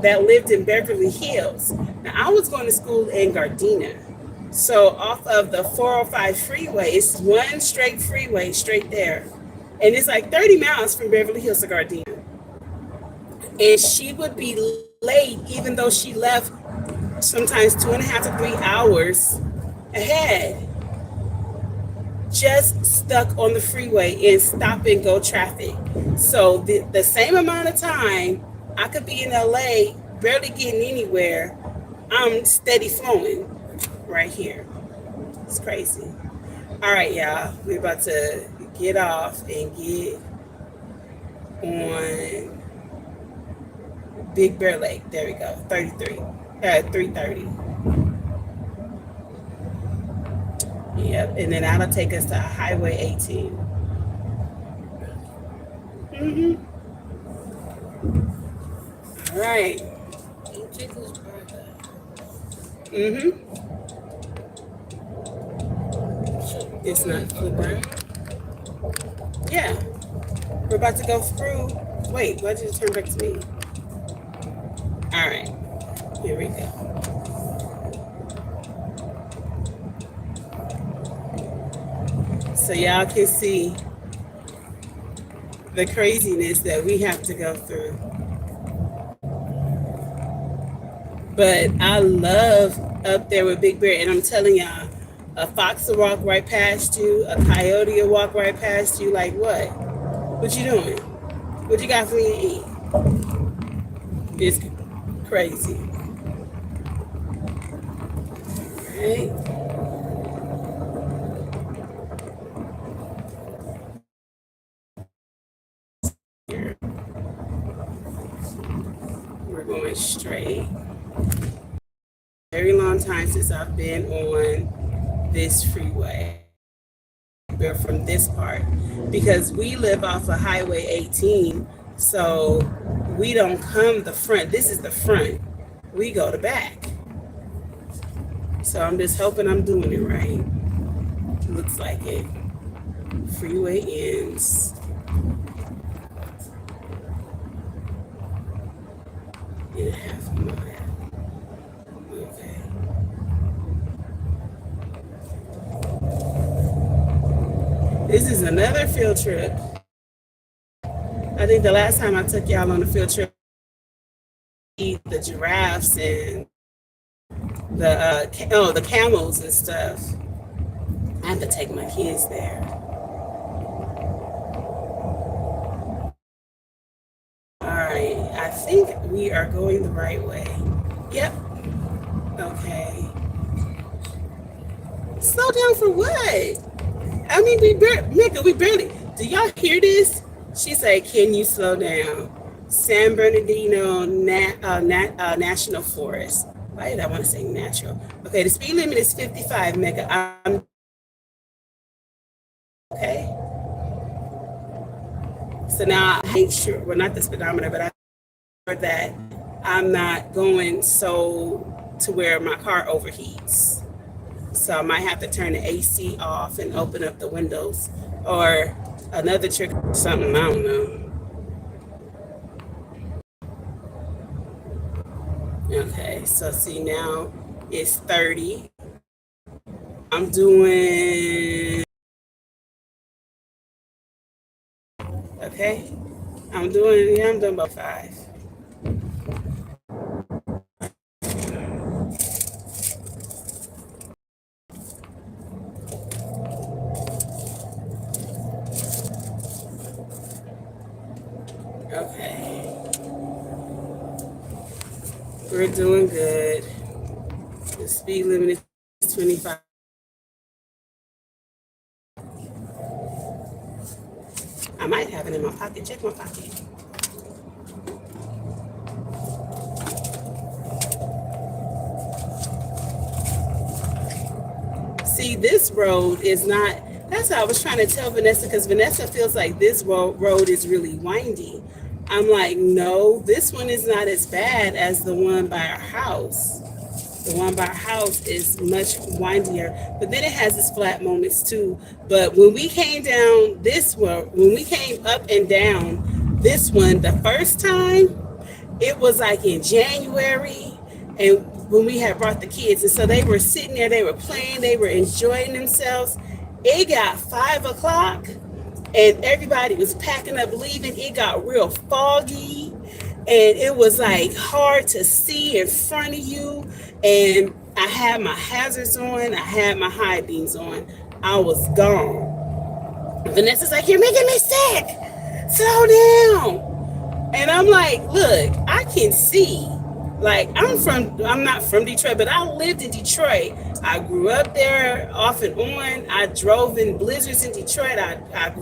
that lived in Beverly Hills. Now, I was going to school in Gardena. So off of the 405 freeway, it's one straight freeway straight there. And it's like 30 miles from Beverly Hills to Gardena. And she would be late, even though she left sometimes 2.5 to 3 hours ahead. Just stuck on the freeway in stop and go traffic. So the same amount of time I could be in LA, barely getting anywhere, I'm steady flowing right here. It's crazy. All right, y'all. We're about to get off and get on Big Bear Lake. There we go. 3:30. Yep, and then that'll take us to Highway 18. Mm-hmm. All right. You take this part Mm-hmm. It's not flipping. Yeah. We're about to go through. Wait, why did you turn back to me? All right. Here we go. So y'all can see the craziness that we have to go through. But I love up there with Big Bear, and I'm telling y'all, a fox will walk right past you, a coyote will walk right past you. Like what? What you doing? What you got for me to eat? It's crazy. Right? We're going straight. Very long time since I've been on this freeway. From this part because we live off of Highway 18, so we don't come the front. This is the front. We go the back. So I'm just hoping I'm doing it right. Looks like it. Freeway ends. In a half a mile. Okay. This is another field trip. I think the last time I took y'all on a field trip, the giraffes and the camels and stuff. I have to take my kids there. All right, I think we are going the right way. Yep. Okay. Slow down for what? I mean, we barely. Do y'all hear this? She said, "Can you slow down?" San Bernardino National Forest. Why did I want to say natural? Okay, the speed limit is 55, Mecca. I'm okay. So now I make sure, well, not the speedometer, but I make sure that I'm not going so to where my car overheats. So I might have to turn the AC off and open up the windows, or another trick, something, I don't know. Okay, so see now it's 30. I'm doing, okay, I'm doing about 5. Okay, we're doing good. The speed limit is 25. I might have it in my pocket. Check my pocket. See, this road is not, that's how I was trying to tell Vanessa, because Vanessa feels like this road is really windy. I'm like, no, this one is not as bad as the one by our house. The one by our house is much windier, but then it has its flat moments too. But when we came down this one, when we came up and down this one the first time, it was like in January, and when we had brought the kids, and so they were sitting there, they were playing, they were enjoying themselves. It got 5 o'clock and everybody was packing up leaving. It got real foggy and it was like hard to see in front of you. And I had my hazards on, I had my high beams on. I was gone. Vanessa's like, "You're making me sick. Slow down." And I'm like, look, I can see. Like, I'm not from Detroit, but I lived in Detroit. I grew up there off and on. I drove in blizzards in Detroit. I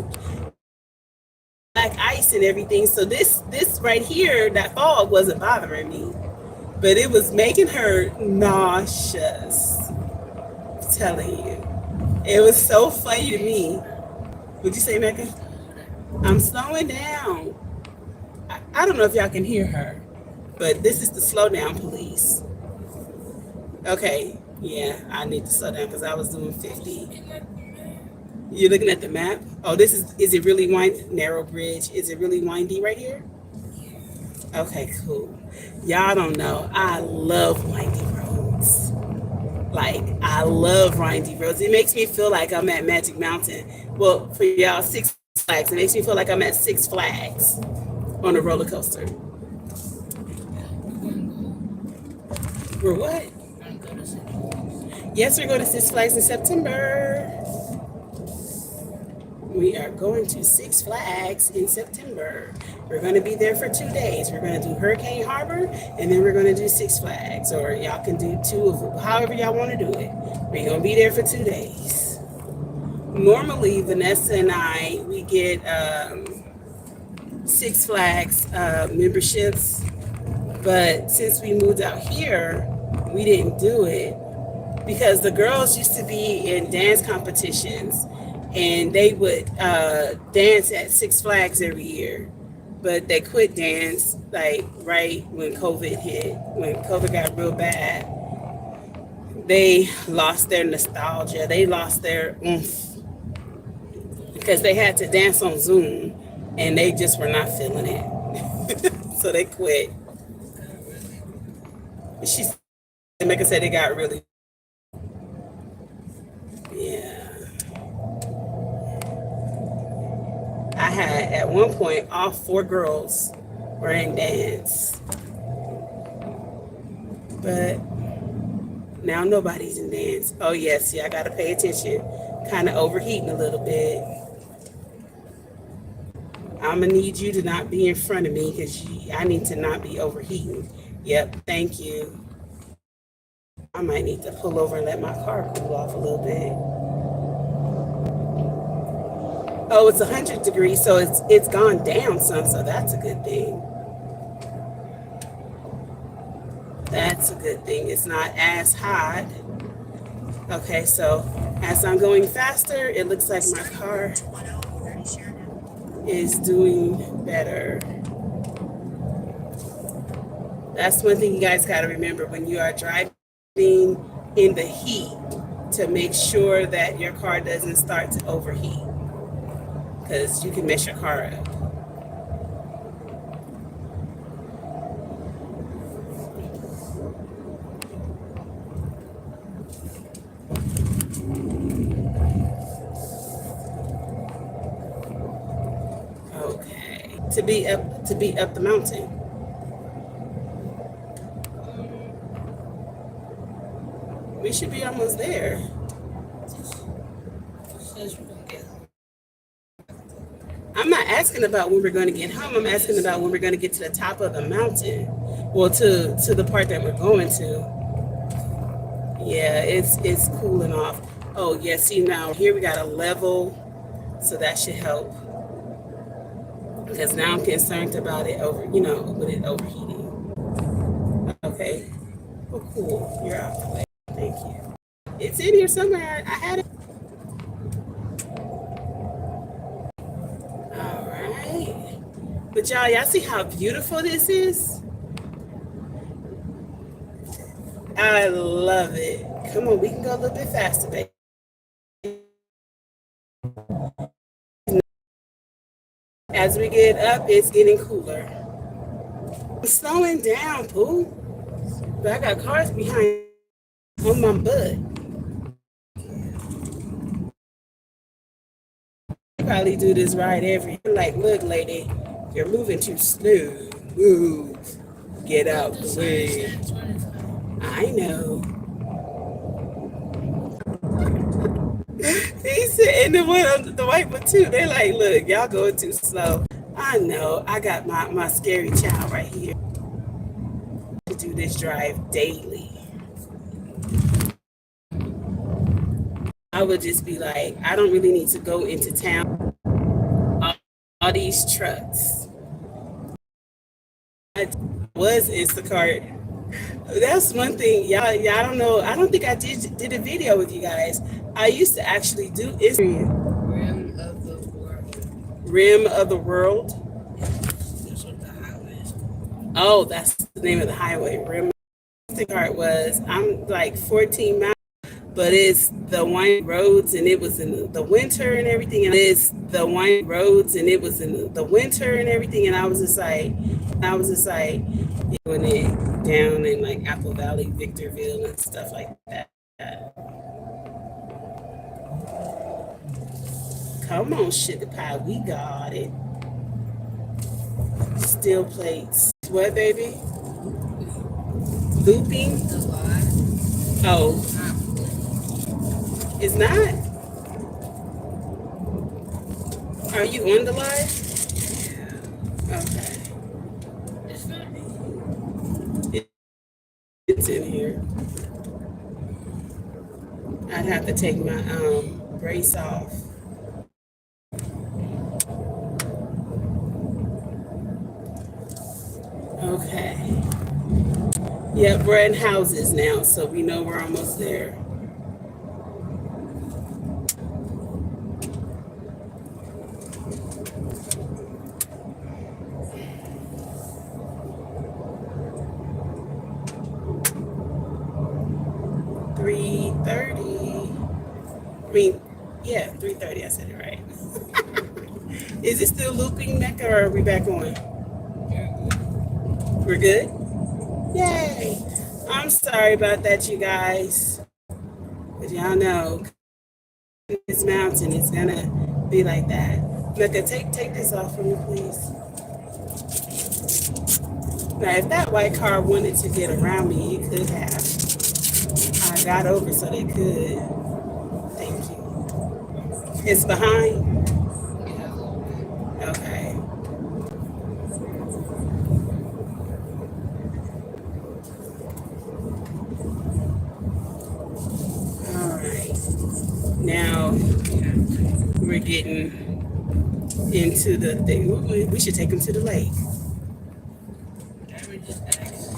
black ice and everything. So this right here, that fog wasn't bothering me, but it was making her nauseous. I'm telling you. It was so funny to me. Would you say, Mecca? Slow down. I'm slowing down. I don't know if y'all can hear her, but this is the slow down police. Okay, yeah, I need to slow down because I was doing 50. Looking at the map. You're looking at the map? Oh, is it really windy? Narrow bridge. Is it really windy right here? Yeah. Okay, cool. Y'all don't know. I love windy roads. Like, I love windy roads. It makes me feel like I'm at Magic Mountain. Well, for y'all, Six Flags. It makes me feel like I'm at Six Flags on a roller coaster. We're gonna We're what? go to Six. Yes, we're going to Six Flags in September. We are going to Six Flags in September. We're going to be there for 2 days. We're going to do Hurricane Harbor, and then we're going to do Six Flags, or y'all can do two of it, however y'all want to do it. We're going to be there for 2 days. Normally, Vanessa and I, we get Six Flags memberships, but since we moved out here, we didn't do it because the girls used to be in dance competitions and they would dance at Six Flags every year. But they quit dance like right when COVID hit. When COVID got real bad, they lost their nostalgia. They lost their oomph because they had to dance on Zoom and they just were not feeling it. So they quit. She Mecca said it got really, yeah. I had at one point all four girls were in dance, but now nobody's in dance. Oh yes, yeah, I gotta pay attention. Kind of overheating a little bit. I'm gonna need you to not be in front of me because I need to not be overheating. Yep, thank you. I might need to pull over and let my car cool off a little bit. Oh, it's 100 degrees, so it's gone down some, so that's a good thing. That's a good thing. It's not as hot. Okay, so as I'm going faster, it looks like my car is doing better. That's one thing you guys got to remember when you are driving in the heat, to make sure that your car doesn't start to overheat, because you can mess your car up. Okay, to be up the mountain. We should be almost there. Says we're gonna get home. I'm not asking about when we're going to get home. I'm asking about when we're going to get to the top of the mountain. Well, to the part that we're going to. Yeah, it's cooling off. Oh, yeah, see now here we got a level, so that should help. Because now I'm concerned about it with it overheating. Okay. Oh, cool. You're out the way. Thank you. It's in here somewhere. I had it. All right. But y'all see how beautiful this is? I love it. Come on, we can go a little bit faster, baby. As we get up, it's getting cooler. I'm slowing down, Pooh. But I got cars behind on my butt. You probably do this ride every like, look, lady, you're moving too slow. Move. Get out the way. I know. He said, and the one on the white one too. They like, look, y'all going too slow. I know. I got my scary child right here to do this drive daily. I would just be like, I don't really need to go into town. All these trucks. I was Instacart That's one thing, y'all don't know. I don't think I did a video with you guys. I used to actually do Instagram. Rim of the world. Rim of the World. That's what the highway is called. Oh, that's the name of the highway. Rim. The card was I'm like 14 miles, but it's the one roads and it was in the winter and everything. And it's the one roads and it was in the winter and everything. And I was just like doing it down in like Apple Valley, Victorville, and stuff like that. Come on, sugar pie, we got it. Steel plates. What, baby? Looping? The lot. Oh, Not it's not? Are you on the live? yeah. Okay. It's not me. It's in here. I'd have to take my brace off. Okay. Yep, we're in houses now, so we know we're almost there. $3.30. I mean, yeah, 3:30. I said it right. Is it still looping, Mecca, or are we back on? We're good? Yay! I'm sorry about that, you guys. But y'all know, this mountain is gonna be like that. Mecca, take this off for me, please. Now, if that white car wanted to get around me, it could have. I got over so they could. Thank you. It's behind? Okay. All right. Now we're getting into the thing. We should take them to the lake. Diamond just asked.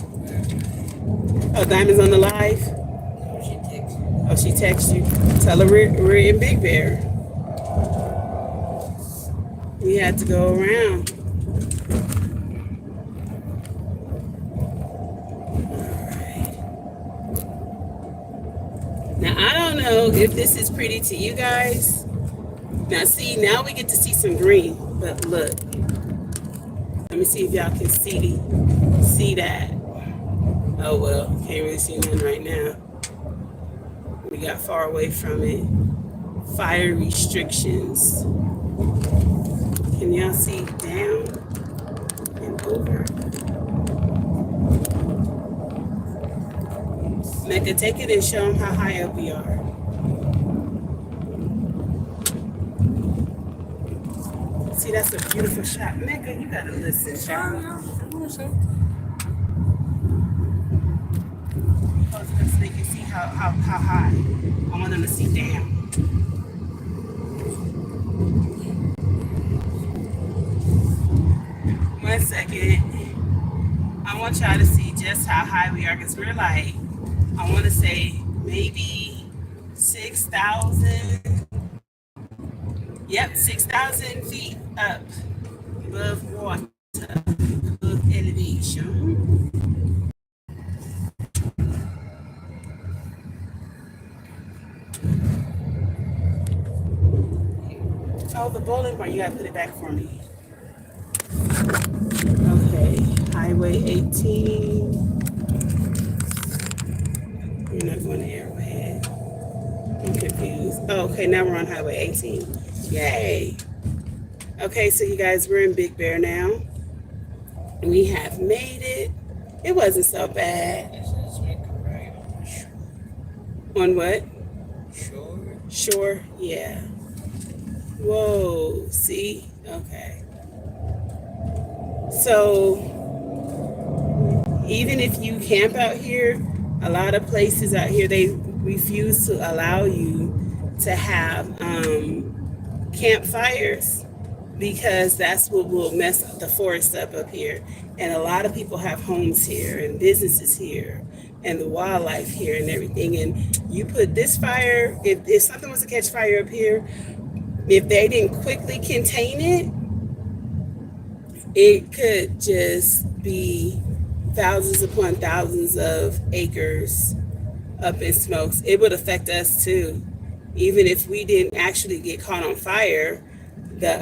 Oh, Diamond's on the live? No, she texted. Oh, she texted you. Tell her we're in Big Bear. We had to go around. Now, I don't know if this is pretty to you guys. Now, see, now we get to see some green. But look, let me see if y'all can see that. Oh, well, can't really see none right now. We got far away from it. Fire restrictions. Can y'all see down and over? Mecca, take it and show them how high up we are. See, that's a beautiful shot. Mecca, you gotta listen, child. So they can see how high. I want them to see down. One second. I want y'all to see just how high we are because we're like, I want to say maybe 6,000. Yep, 6,000 feet up above water, above elevation. Oh, the bowling bar, you gotta put it back for me. Okay, Highway 18. We're not going to Arrowhead. I'm confused. Oh, okay, now we're on Highway 18. Yay. Okay, so you guys, we're in Big Bear now. We have made it. It wasn't so bad. Let's make a right on the shore. On what? Shore? Shore? Yeah. Whoa, see? Okay. So, even if you camp out here, a lot of places out here, they refuse to allow you to have campfires because that's what will mess the forest up here. And a lot of people have homes here and businesses here. and the wildlife here and everything. And you put this fire, if something was to catch fire up here, if they didn't quickly contain it, it could just be thousands upon thousands of acres up in smokes. It would affect us too. Even if we didn't actually get caught on fire, the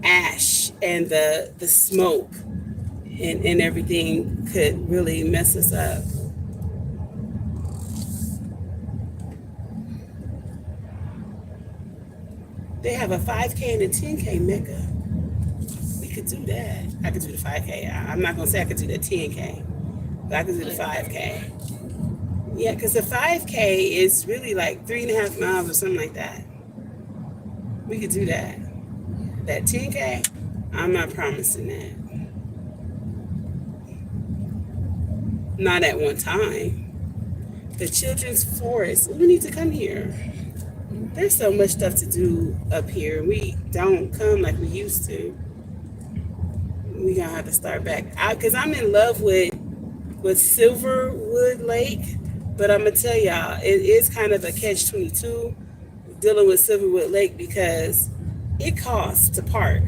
ash and the smoke and everything could really mess us up. They have a 5K and a 10K Mecca. We could do that. I could do the 5K. I'm not going to say I could do the 10K, but I could do the 5K. Yeah, because the 5K is really like 3.5 miles or something like that. We could do that. That 10K, I'm not promising that. Not at one time. The Children's Forest, we need to come here. There's so much stuff to do up here. We don't come like we used to. We gonna have to start back out because I'm in love with Silverwood Lake, but I'm gonna tell y'all it is kind of a catch-22 dealing with Silverwood Lake because it costs to park.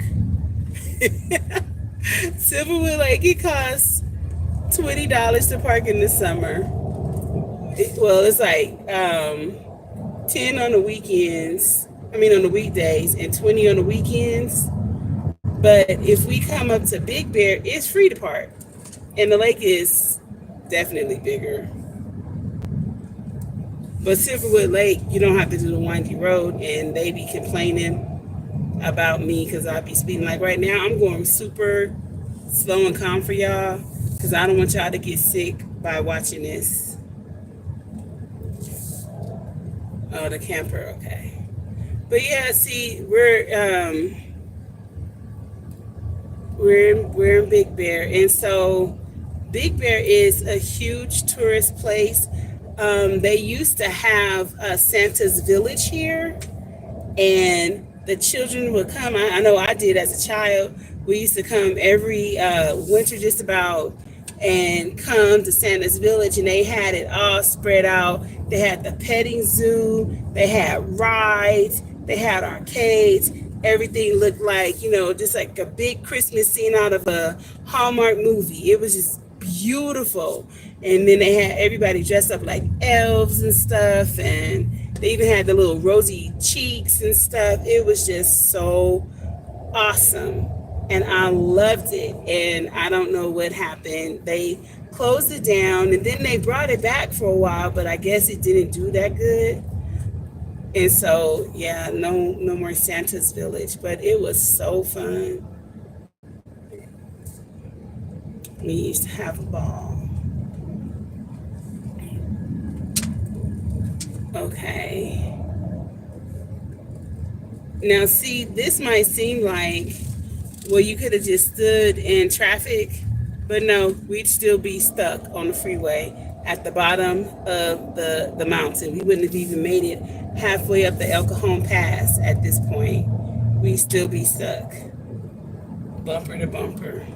Silverwood Lake, it costs $20 to park in the summer. Well, it's like 10 on the weekends. I mean, on the weekdays, and 20 on the weekends. But if we come up to Big Bear, it's free to park, and the lake is definitely bigger. But Silverwood Lake, you don't have to do the windy road, and they be complaining about me because I be speeding. Like right now, I'm going super slow and calm for y'all because I don't want y'all to get sick by watching this. Oh, the camper, okay. But yeah, see, we're in Big Bear, and so Big Bear is a huge tourist place. They used to have Santa's Village here, and the children would come. I know I did as a child. We used to come every winter just about and come to Santa's Village, and they had it all spread out. They had the petting zoo, they had rides, they had arcades. Everything looked like, just like a big Christmas scene out of a Hallmark movie. It was just beautiful. And then they had everybody dressed up like elves and stuff, and they even had the little rosy cheeks and stuff. It was just so awesome. And I loved it. And I don't know what happened. They closed it down, and then they brought it back for a while, but I guess it didn't do that good. And so, yeah, no more Santa's Village, but it was so fun. We used to have a ball. Okay. Now, see, this might seem like, well, you could have just stood in traffic, but no, we'd still be stuck on the freeway at the bottom of the mountain. We wouldn't have even made it halfway up the El Cajon Pass at this point. We'd still be stuck, bumper to bumper.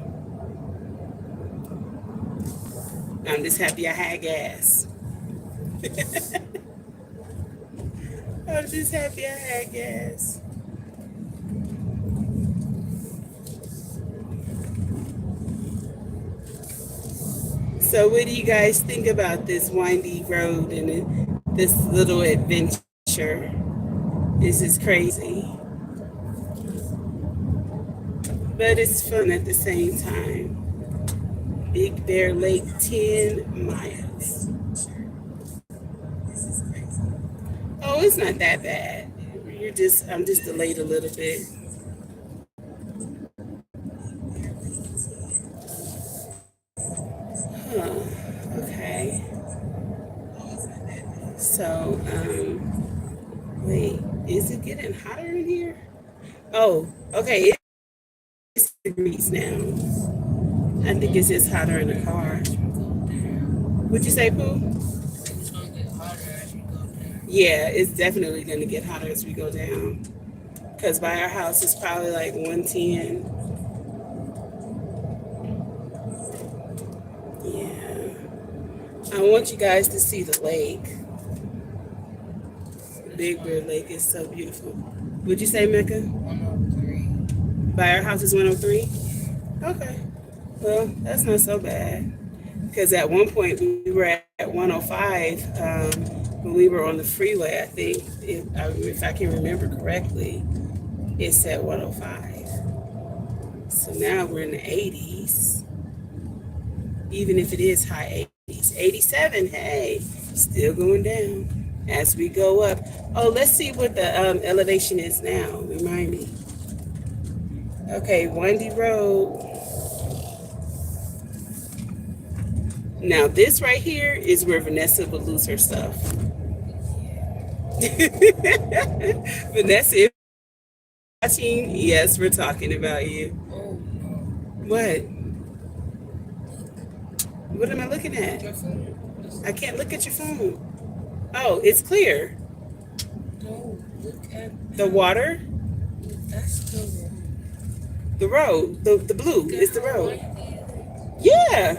I'm just happy I had gas. I'm just happy I had gas. So what do you guys think about this windy road and this little adventure? This is crazy. But it's fun at the same time. Big Bear Lake, 10 miles. Oh, it's not that bad. I'm just delayed a little bit. Huh. Okay. So, wait, is it getting hotter in here? Oh, okay. It's degrees now. I think it's just hotter in the car. What'd you say, Pooh? It's gonna get harder as we go down. Yeah, it's definitely going to get hotter as we go down. Because by our house, it's probably like 110. Yeah. I want you guys to see the lake. The Big Bear Lake is so beautiful. Would you say, Mecca? 103. By our house is 103? Okay. Well, that's not so bad. Because at one point we were at 105 when we were on the freeway. I think, if I can remember correctly, it said 105. So now we're in the 80s, even if it is high 80s. 87, hey, still going down as we go up. Oh, let's see what the elevation is now. Remind me. Okay, Wendy Road. Now, this right here is where Vanessa would lose her stuff. Vanessa, if you're watching, yes, we're talking about you. Oh no. What? What am I looking at? Your phone? I can't look at your phone. Oh, it's clear. No, look at The water, that's the road, the blue is the road. right. Yeah,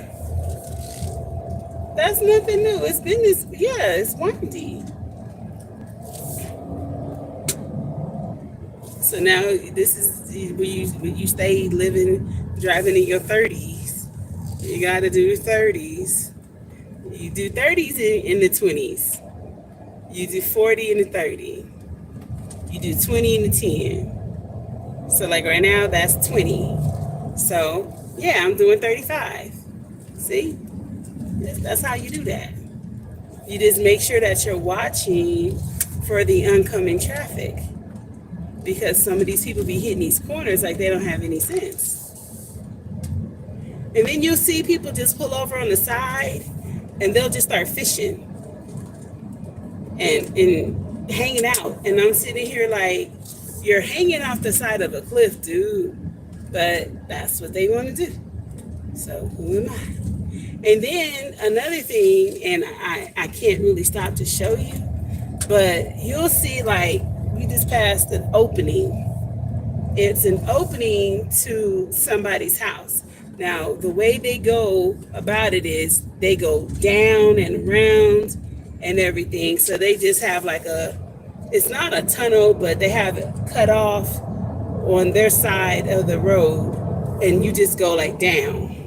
that's nothing new. It's been this, yeah, it's windy. So now this is where you stay living, driving in your 30s. You got to do 30s. You do 30s in the 20s. You do 40 in the 30. You do 20 in the 10. So like right now, that's 20. So yeah, I'm doing 35. See? That's how you do that. You just make sure that you're watching for the oncoming traffic. Because some of these people be hitting these corners like they don't have any sense. And then you'll see people just pull over on the side and they'll just start fishing and hanging out. And I'm sitting here like, you're hanging off the side of a cliff, dude. But that's what they want to do. So who am I? And then another thing, and I can't really stop to show you, but you'll see like we just passed an opening. It's an opening to somebody's house. Now, the way they go about it is they go down and around and everything. So they just have like it's not a tunnel, but they have it cut off on their side of the road. And you just go like down.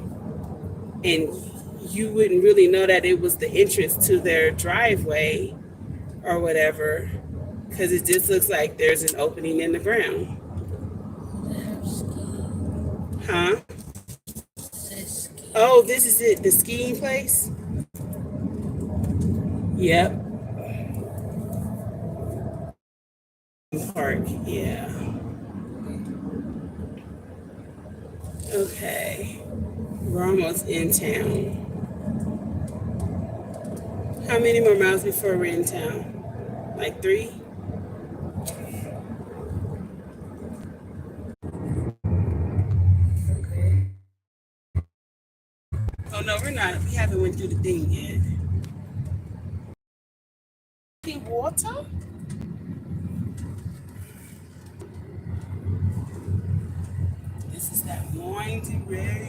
And you wouldn't really know that it was the entrance to their driveway or whatever, because it just looks like there's an opening in the ground. Huh? Oh, this is it, the skiing place? Yep. Park, yeah. Okay. We're almost in town. How many more miles before we're in town? Like 3? Oh no, we're not. We haven't went through the thing yet. Any water? This is that windy red.